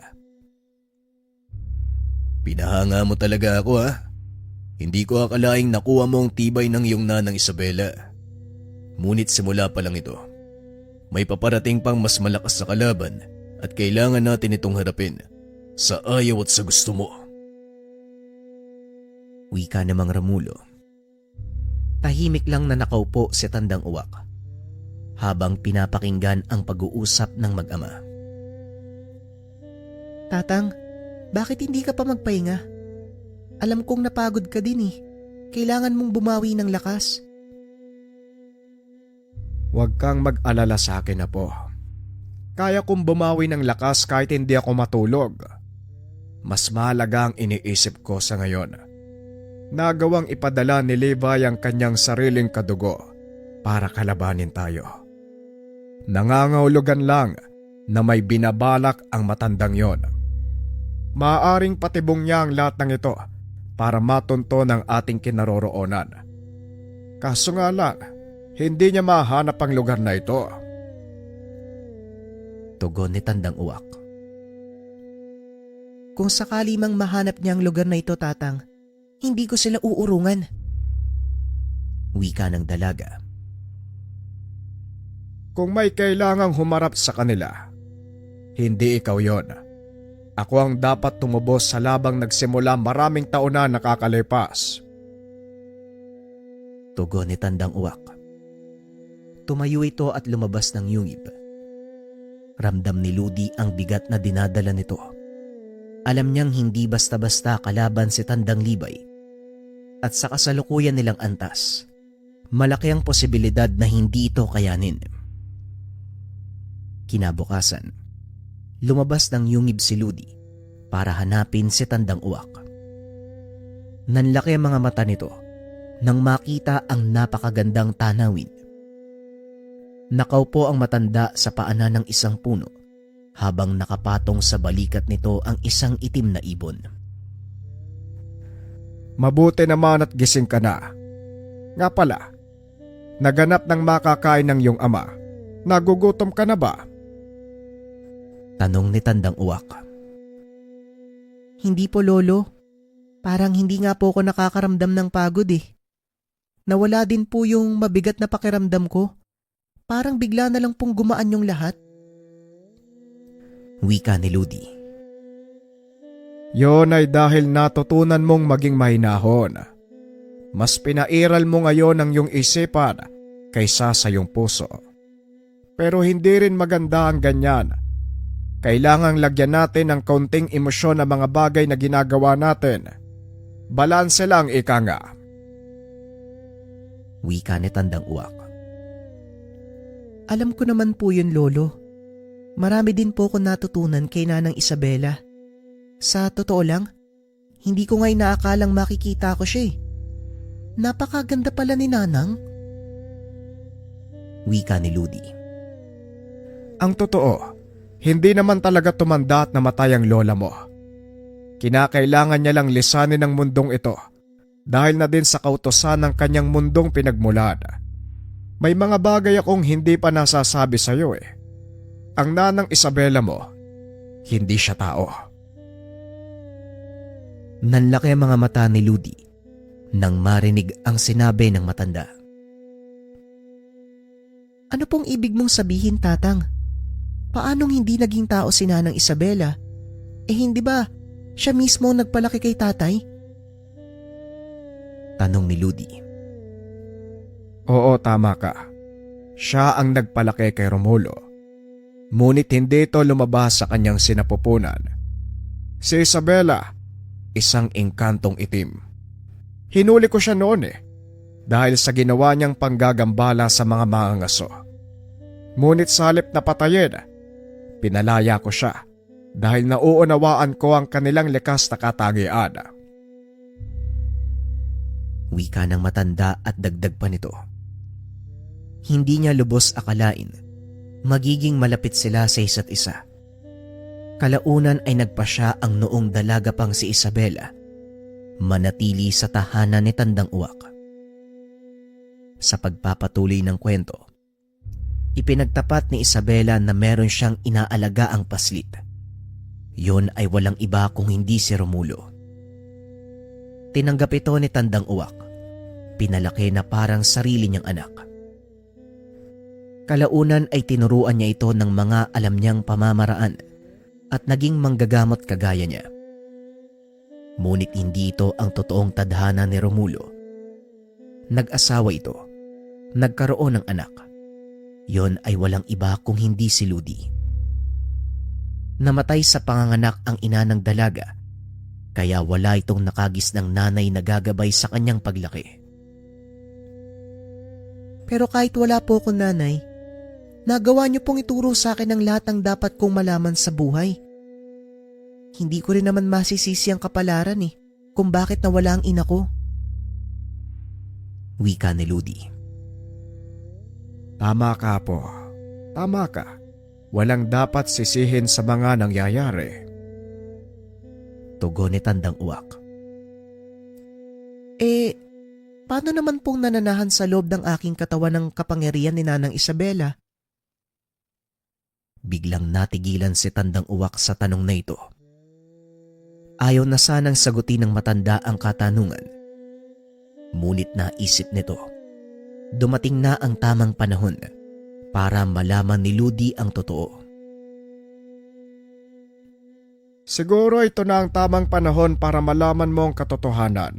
Pinahanga mo talaga ako Hindi ko akalaing nakuha mo ang tibay ng iyong Nanang Isabela. Ngunit simula pa lang ito. May paparating pang mas malakas na kalaban at kailangan natin itong harapin sa ayaw at sa gusto mo. Wika ni Mang Romulo. Tahimik lang na nakaupo si Tandang Uwak habang pinapakinggan ang pag-uusap ng mag-ama. Tatang, bakit hindi ka pa magpahinga? Alam kong napagod ka din . Kailangan mong bumawi ng lakas. Huwag kang mag-alala sa akin, Apo. Kaya kong bumawi ng lakas kahit hindi ako matulog. Mas mahalaga ang iniisip ko sa ngayon. Nagawang ipadala ni Levi ang kanyang sariling kadugo para kalabanin tayo. Nangangahulugan lang na may binabalak ang matandang yon. Maaaring patibong niya ang lahat ng ito para matunto ng ating kinaroroonan. Kaso nga lang, hindi niya mahanap ang lugar na ito. Tugon ni Tandang Uwak. Kung sakali mang mahanap niya ang lugar na ito, Tatang, hindi ko sila uurungan. Wika ng dalaga. Kung may kailangang humarap sa kanila, hindi ikaw yon. Ako ang dapat tumubos sa labang nagsimula maraming taon na nakakalipas. Tugon ni Tandang Uwak. Tumayo ito at lumabas ng yungib. Ramdam ni Ludi ang bigat na dinadala nito. Alam niyang hindi basta-basta kalaban si Tandang Libay. At sa kasalukuyan nilang antas, malaki ang posibilidad na hindi ito kayanin. Kinabukasan, lumabas ng yungib si Ludi para hanapin si Tandang Uwak. Nanlaki ang mga mata nito nang makita ang napakagandang tanawin. Nakaupo ang matanda sa paanan ng isang puno habang nakapatong sa balikat nito ang isang itim na ibon. Mabuti naman at gising ka na. Nga pala, naganap ng makakain ng iyong ama. Nagugutom ka na ba? Tanong ni Tandang Uwak. Hindi po, Lolo. Parang hindi nga po ako nakakaramdam ng pagod eh. Nawala din po yung mabigat na pakiramdam ko. Parang bigla na lang pong gumaan yung lahat. Wika ni Ludi. Yon ay dahil natutunan mong maging mahinahon. Mas pinairal mo ngayon ang iyong isipan kaysa sa iyong puso. Pero hindi rin maganda ang ganyan. Kailangang lagyan natin ng kaunting emosyon ang mga bagay na ginagawa natin. Balanse lang, ika nga. Wika ni Tandang Uwak. Alam ko naman po yun, Lolo. Marami din po ako natutunan kay Nanang Isabela. Sa totoo lang, hindi ko nga'y naakalang makikita ko siya eh. Napakaganda pala ni Nanang. Wika ni Ludi. Ang totoo, hindi naman talaga tumanda at namatay ang lola mo. Kinakailangan niya lang lisanin ang mundong ito dahil na din sa kautosan ng kanyang mundong pinagmulan. May mga bagay akong hindi pa nasasabi sa iyo eh. Ang Nanang Isabela mo, hindi siya tao. Nanlaki ang mga mata ni Ludi nang marinig ang sinabi ng matanda. Ano pong ibig mong sabihin, Tatang? Paanong hindi naging tao si Nanang Isabela? Eh hindi ba siya mismo ang nagpalaki kay tatay? Tanong ni Ludi. Oo, tama ka. Siya ang nagpalaki kay Romulo. Ngunit hindi ito lumabas sa kanyang sinapupunan. Si Isabela, isang engkantong itim. Hinuli ko siya noon dahil sa ginawa niyang panggagambala sa mga mangangaso. Ngunit sa halip na patayin, pinalaya ko siya dahil nauunawaan ko ang kanilang likas na katangian. Wika ng matanda at dagdag pa nito. Hindi niya lubos akalain magiging malapit sila sa isa't isa. Kalaunan ay nagpasya ang noong dalaga pang si Isabela manatili sa tahanan ni Tandang Uwak. Sa pagpapatuloy ng kwento, ipinagtapat ni Isabela na meron siyang inaalagaang paslit. Yon ay walang iba kung hindi si Romulo. Tinanggap ito ni Tandang Uwak, pinalaki na parang sarili niyang anak. Kalaunan ay tinuruan niya ito ng mga alam niyang pamamaraan at naging manggagamot kagaya niya. Ngunit hindi ito ang totoong tadhana ni Romulo. Nag-asawa ito, nagkaroon ng anak. Yon ay walang iba kung hindi si Ludi. Namatay sa panganganak ang ina ng dalaga, kaya wala itong nakagis ng nanay na gagabay sa kanyang paglaki. Pero kahit wala po akong nanay, nagawa niyo pong ituro sa akin ang lahat ng dapat kong malaman sa buhay. Hindi ko rin naman masisisi ang kapalaran kung bakit nawala ang ina ko. Wika ni Ludi. Tama ka po. Tama ka. Walang dapat sisihin sa mga nangyayari. Tugon ni Tandang Uwak. Paano naman pong nananahan sa loob ng aking katawan ng kapangyarihan ni Nanang Isabela? Biglang natigilan si Tandang Uwak sa tanong na ito. Ayaw na sanang sagutin ng matanda ang katanungan. Ngunit naisip nito, dumating na ang tamang panahon para malaman ni Ludi ang totoo. Siguro ito na ang tamang panahon para malaman mo ang katotohanan.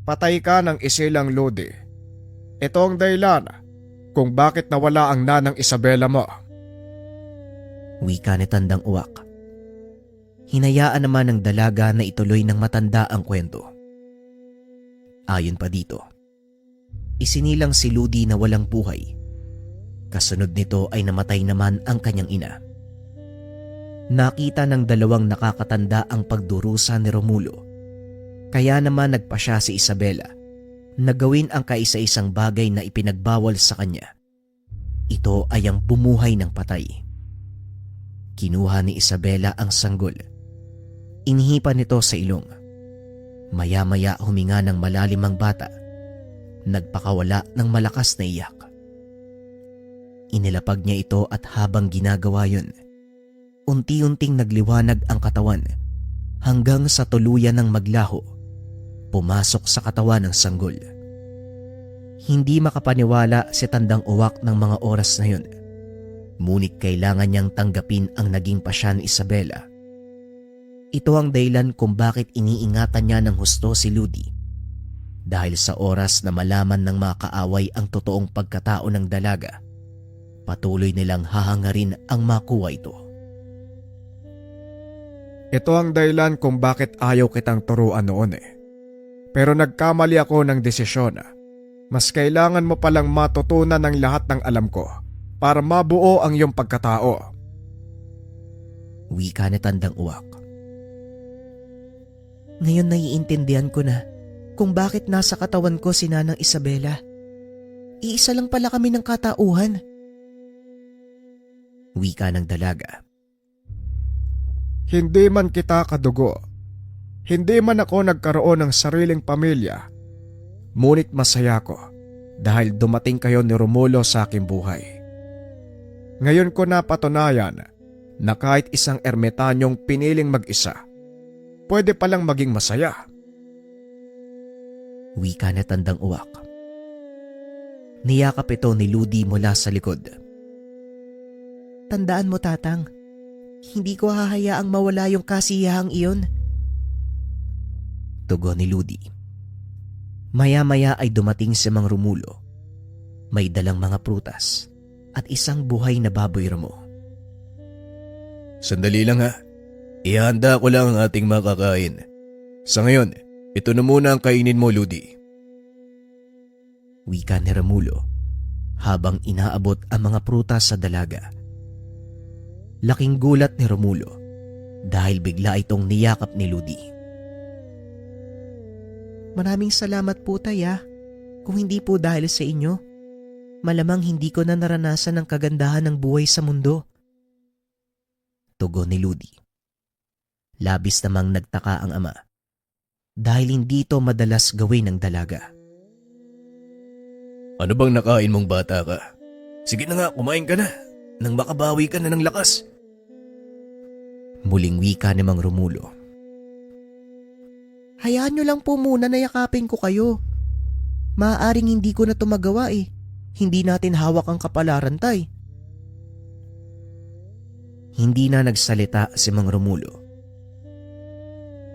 Patay ka ng isilang Lodi. Ito ang dahilan kung bakit nawala ang nanang Isabela mo. Wika ni Tandang Uwak. Hinayaan naman ng dalaga na ituloy ng matanda ang kwento. Ayon pa dito, isinilang si Ludi na walang buhay. Kasunod nito ay namatay naman ang kanyang ina. Nakita ng dalawang nakakatanda ang pagdurusa ni Romulo. Kaya naman nagpasya si Isabela na gawin ang kaisa-isang bagay na ipinagbawal sa kanya. Ito ay ang bumuhay ng patay. Kinuha ni Isabela ang sanggol. Inihipan nito sa ilong. Maya-maya huminga ng malalim ang bata. Nagpakawala ng malakas na iyak. Inilapag niya ito at habang ginagawa yun, unti-unting nagliwanag ang katawan hanggang sa tuluyan ng maglaho, pumasok sa katawan ng sanggol. Hindi makapaniwala si Tandang Uwak ng mga oras na yun. Ngunit kailangan niyang tanggapin ang naging pasya ni Isabela. Ito ang dahilan kung bakit iniingatan niya ng husto si Ludi. Dahil sa oras na malaman ng mga kaaway ang totoong pagkatao ng dalaga, patuloy nilang hahangarin ang makuha ito. Ito ang dahilan kung bakit ayaw kitang turuan noon eh. Pero nagkamali ako ng desisyon. Mas kailangan mo palang matutunan ng lahat ng alam ko para mabuo ang iyong pagkatao. Wika ni Tandang Uwak. Ngayon naiintindihan ko na kung bakit nasa katawan ko si Nanang Isabela. Iisa lang pala kami ng katauhan. Wika ng dalaga. Hindi man kita kadugo. Hindi man ako nagkaroon ng sariling pamilya. Ngunit masaya ko dahil dumating kayo ni Romulo sa aking buhay. Ngayon ko napatunayan na kahit isang ermitanyong piniling mag-isa, pwede palang maging masaya. Wika ni Tandang Uwak. Niyakap ito ni Ludi mula sa likod. Tandaan mo, Tatang, hindi ko hahayaang mawala yung kasiyahang iyon. Tugon ni Ludi. Maya-maya ay dumating si Mang Romulo. May dalang mga prutas at isang buhay na baboy ramo. Sandali lang ha. Ihanda ko lang ang ating makakain. Sa ngayon, ito na muna ang kainin mo, Ludi. Wika ni Romulo habang inaabot ang mga prutas sa dalaga. Laking gulat ni Romulo dahil bigla itong niyakap ni Ludi. Maraming salamat po, Taya. Kung hindi po dahil sa inyo, malamang hindi ko na naranasan ang kagandahan ng buhay sa mundo. Tugon ni Ludi. Labis namang nagtaka ang ama dahil hindi ito madalas gawin ng dalaga. Ano bang nakain mong bata ka? Sige na nga, kumain ka na. Nang makabawi ka na ng lakas. Muling wika ni Mang Romulo. Hayaan nyo lang po muna na yakapin ko kayo. Maaaring hindi ko na ito magawa eh. Hindi natin hawak ang kapalaran, Tay. Hindi na nagsalita si Mang Romulo.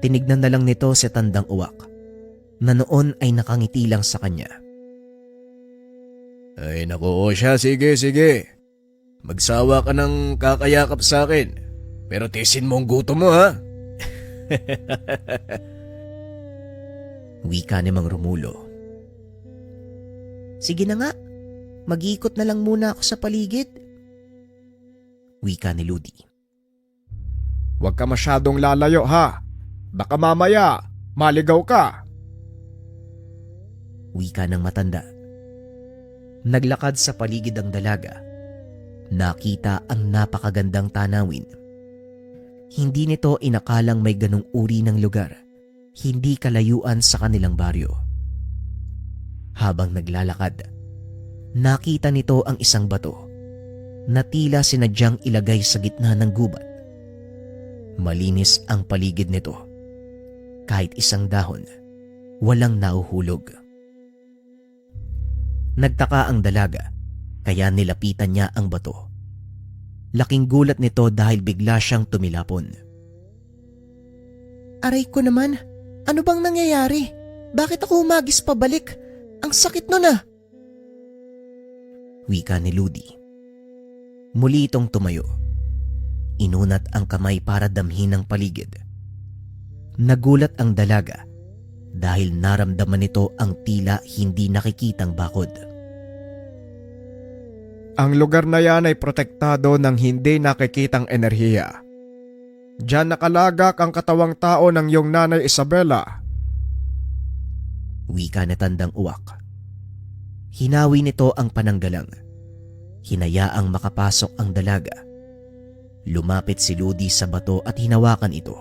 Tinignan na lang nito si Tandang Uwak na noon ay nakangiti lang sa kanya. Ay naku, siya, sige. Magsawa ka ng kakayakap sa akin. Pero tisin mo ang gutom mo ha. Wika ni Mang Romulo. Sige na nga, mag-iikot na lang muna ako sa paligid. Wika ni Ludi. Huwag ka masyadong lalayo ha. Baka mamaya, maligaw ka. Wika ng matanda. Naglakad sa paligid ang dalaga. Nakita ang napakagandang tanawin. Hindi nito inakalang may ganong uri ng lugar, hindi kalayuan sa kanilang baryo. Habang naglalakad, nakita nito ang isang bato. na tila sinadyang ilagay sa gitna ng gubat. Malinis ang paligid nito. Kahit isang dahon, walang nauhulog. Nagtaka ang dalaga, kaya nilapitan niya ang bato. Laking gulat nito dahil bigla siyang tumilapon. Aray ko naman, ano bang nangyayari? Bakit ako umagis pabalik? Ang sakit nun ah! Wika ni Ludi. Muli itong tumayo. Inunat ang kamay para damhin ang paligid. Nagulat ang dalaga dahil naramdaman nito ang tila hindi nakikitang bakod. Ang lugar na yan ay protektado ng hindi nakikitang enerhiya. Diyan nakalagak ang katawang tao ng iyong nanay Isabela. Wika na tandang uwak. Hinawi nito ang pananggalang. Hinayaang makapasok ang dalaga. Lumapit si Ludi sa bato at hinawakan ito.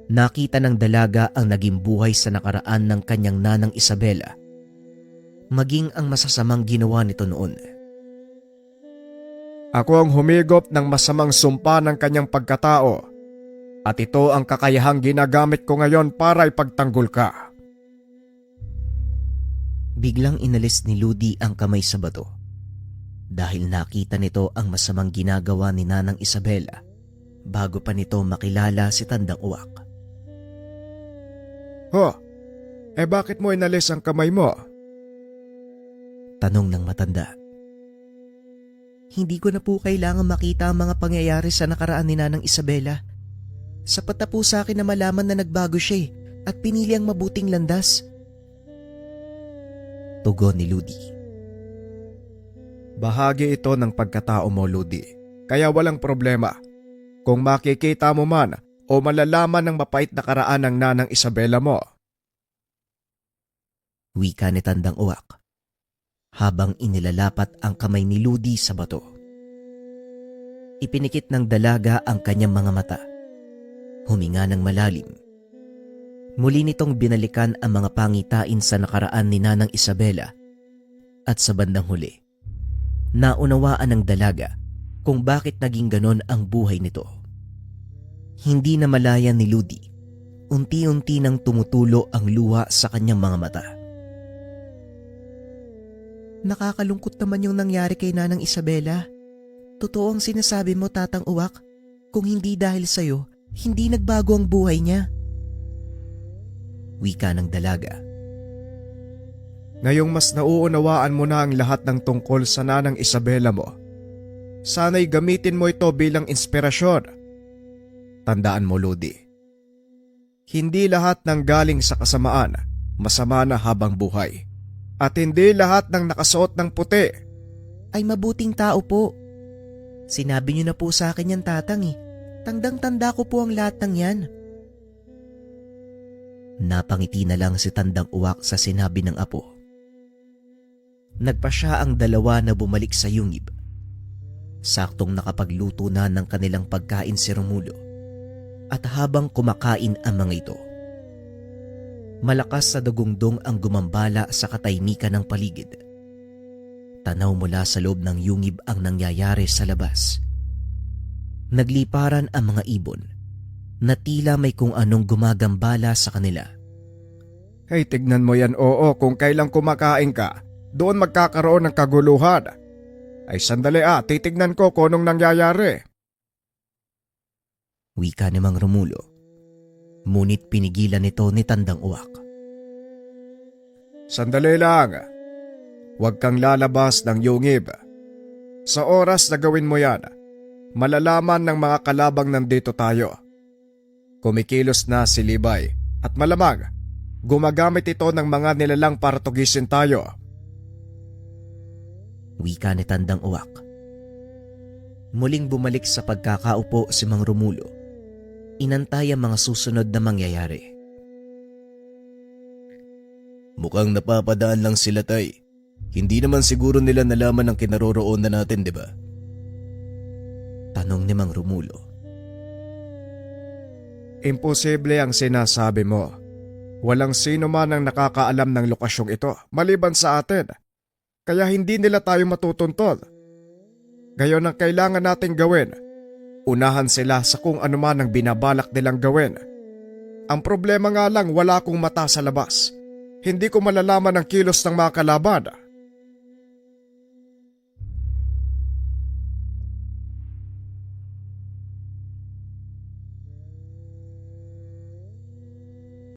Nakita ng dalaga ang naging buhay sa nakaraan ng kanyang nanang Isabela, maging ang masasamang ginawa nito noon. Ako ang humigop ng masamang sumpa ng kanyang pagkatao at ito ang kakayahang ginagamit ko ngayon para ipagtanggol ka. Biglang inalis ni Ludi ang kamay sa bato dahil nakita nito ang masamang ginagawa ni Nanang Isabela bago pa nito makilala si Tandang Uwak. Bakit mo inalis ang kamay mo? Tanong ng matanda. Hindi ko na po kailangan makita ang mga pangyayari sa nakaraan ni Nanang Isabela. Sapat na po sa akin na malaman na nagbago siya at pinili ang mabuting landas. Tugon ni Ludi. Bahagi ito ng pagkatao mo, Ludi. Kaya walang problema. Kung makikita mo man o malalaman ng mapait na karaan ng nanang Isabela mo. Wika ni Tandang Uwak habang inilalapat ang kamay ni Ludi sa bato. Ipinikit ng dalaga ang kanyang mga mata. Huminga ng malalim. Muli nitong binalikan ang mga pangitain sa nakaraan ni Nanang Isabela at sa bandang huli, naunawaan ng dalaga kung bakit naging ganon ang buhay nito. Hindi na malaya ni Ludi, unti-unti nang tumutulo ang luha sa kanyang mga mata. Nakakalungkot naman yung nangyari kay Nanang Isabela. Totoo ang sinasabi mo, Tatang Uwak. Kung hindi dahil sa'yo, hindi nagbago ang buhay niya. Wika ng dalaga. Ngayong mas nauunawaan mo na ang lahat ng tungkol sa nanang Isabela mo, sana'y gamitin mo ito bilang inspirasyon. Tandaan mo, Ludi. Hindi lahat ng galing sa kasamaan masama na habang buhay. At hindi lahat ng nakasuot ng puti Ay mabuting tao po. Sinabi niyo na po sa akin yan, Tatang eh. Tandang-tanda ko po ang lahat ng yan. Napangiti na lang si Tandang Uwak sa sinabi ng apo. Nagpasya ang dalawa na bumalik sa yungib. Saktong nakapagluto na ng kanilang pagkain si Romulo. At habang kumakain ang mga ito, malakas sa dugongdong ang gumambala sa katahimikan ng paligid. Tanaw mula sa loob ng yungib ang nangyayari sa labas. Nagliparan ang mga ibon na tila may kung anong gumagambala sa kanila. Hey, tignan mo yan, oo, kung kailang kumakain ka, doon magkakaroon ng kaguluhan. Ay sandali titignan ko kung anong nangyayari. Wika ni Mang Romulo. Ngunit pinigilan nito ni Tandang Uwak. Sandali lang. Huwag kang lalabas ng yungib. Sa oras na gawin mo yan, malalaman ng mga kalabang nandito tayo. Kumikilos na si Libay at malamang gumagamit ito ng mga nilalang para tugisin tayo. Wika ni Tandang Uwak. Muling bumalik sa pagkakaupo si Mang Romulo. Inantay ang mga susunod na mangyayari. Mukhang napapadaan lang sila, Tay. Hindi naman siguro nila nalaman ang kinaroroonan natin, di ba? Tanong ni Mang Romulo. Imposible ang sinasabi mo. Walang sino man ang nakakaalam ng lokasyong ito maliban sa atin. Kaya hindi nila tayo matutuntol. Gayon ang kailangan nating gawin. Unahan sila sa kung ano man ang binabalak nilang gawin. Ang problema nga lang wala akong mata sa labas. Hindi ko malalaman ang kilos ng mga kalaban.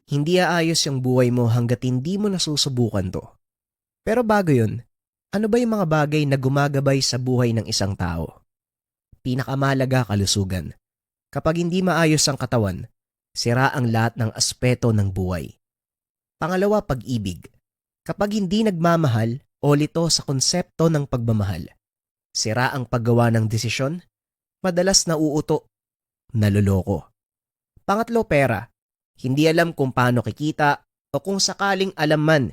Hindi aayos yung buhay mo hanggat hindi mo nasusubukan to. Pero bago yun, ano ba yung mga bagay na gumagabay sa buhay ng isang tao? Pinakamahalaga, kalusugan. Kapag hindi maayos ang katawan, sira ang lahat ng aspeto ng buhay. Pangalawa, pag-ibig. Kapag hindi nagmamahal o lito sa konsepto ng pagmamahal, sira ang paggawa ng desisyon, madalas nauuto, naloloko. Pangatlo, pera. Hindi alam kung paano kikita o kung sakaling alam man,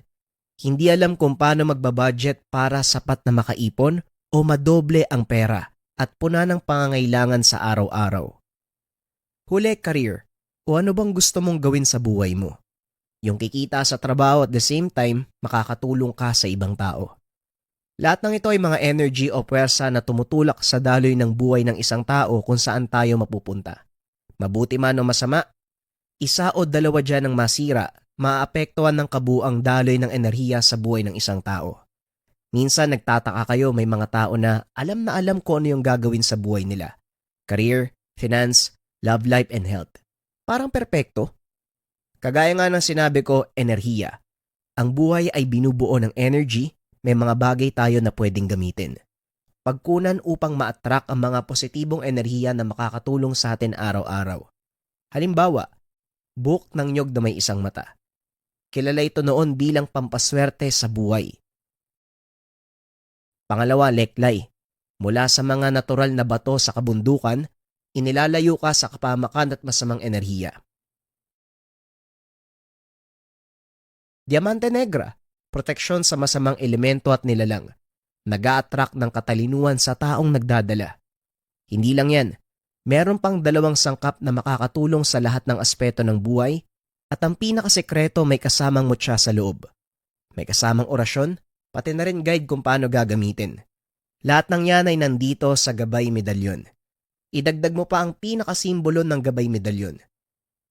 hindi alam kung paano magbabudget para sapat na makaipon o madoble ang pera at puna ng pangangailangan sa araw-araw. Huli, career. O ano bang gusto mong gawin sa buhay mo? Yung kikita sa trabaho at the same time, makakatulong ka sa ibang tao. Lahat ng ito ay mga energy o puwersa na tumutulak sa daloy ng buhay ng isang tao kung saan tayo mapupunta. Mabuti man o masama, isa o dalawa dyan ang masira, maapektuhan ng kabuang daloy ng enerhiya sa buhay ng isang tao. Minsan nagtataka kayo, may mga tao na alam kung ano yung gagawin sa buhay nila. Career, finance, love life, and health. Parang perpekto. Kagaya nga ng sinabi ko, enerhiya. Ang buhay ay binubuo ng energy, may mga bagay tayo na pwedeng gamitin. Pagkunan upang ma-attract ang mga positibong enerhiya na makakatulong sa atin araw-araw. Halimbawa, buhok ng nyog na may isang mata. Kilala ito noon bilang pampaswerte sa buhay. Pangalawa, leklay. Mula sa mga natural na bato sa kabundukan, inilalayo ka sa kapamakan at masamang enerhiya. Diamante negra, proteksyon sa masamang elemento at nilalang. Nag-a-attract ng katalinuhan sa taong nagdadala. Hindi lang yan, meron pang 2 sangkap na makakatulong sa lahat ng aspeto ng buhay at ang pinakasekreto may kasamang mutya sa loob. May kasamang orasyon, pati na rin guide kung paano gagamitin. Lahat ng yan ay nandito sa gabay medalyon. Idagdag mo pa ang pinakasimbolo ng gabay medalyon.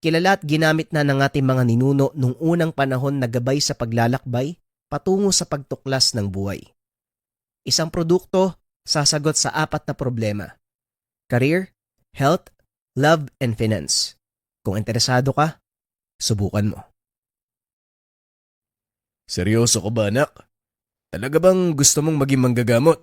Kilala at ginamit na ng ating mga ninuno nung unang panahon na gabay sa paglalakbay patungo sa pagtuklas ng buhay. Isang produkto, sasagot sa 4 na problema. Career, health, love, and finance. Kung interesado ka, subukan mo. Seryoso ka ba, anak? Talaga bang gusto mong maging manggagamot?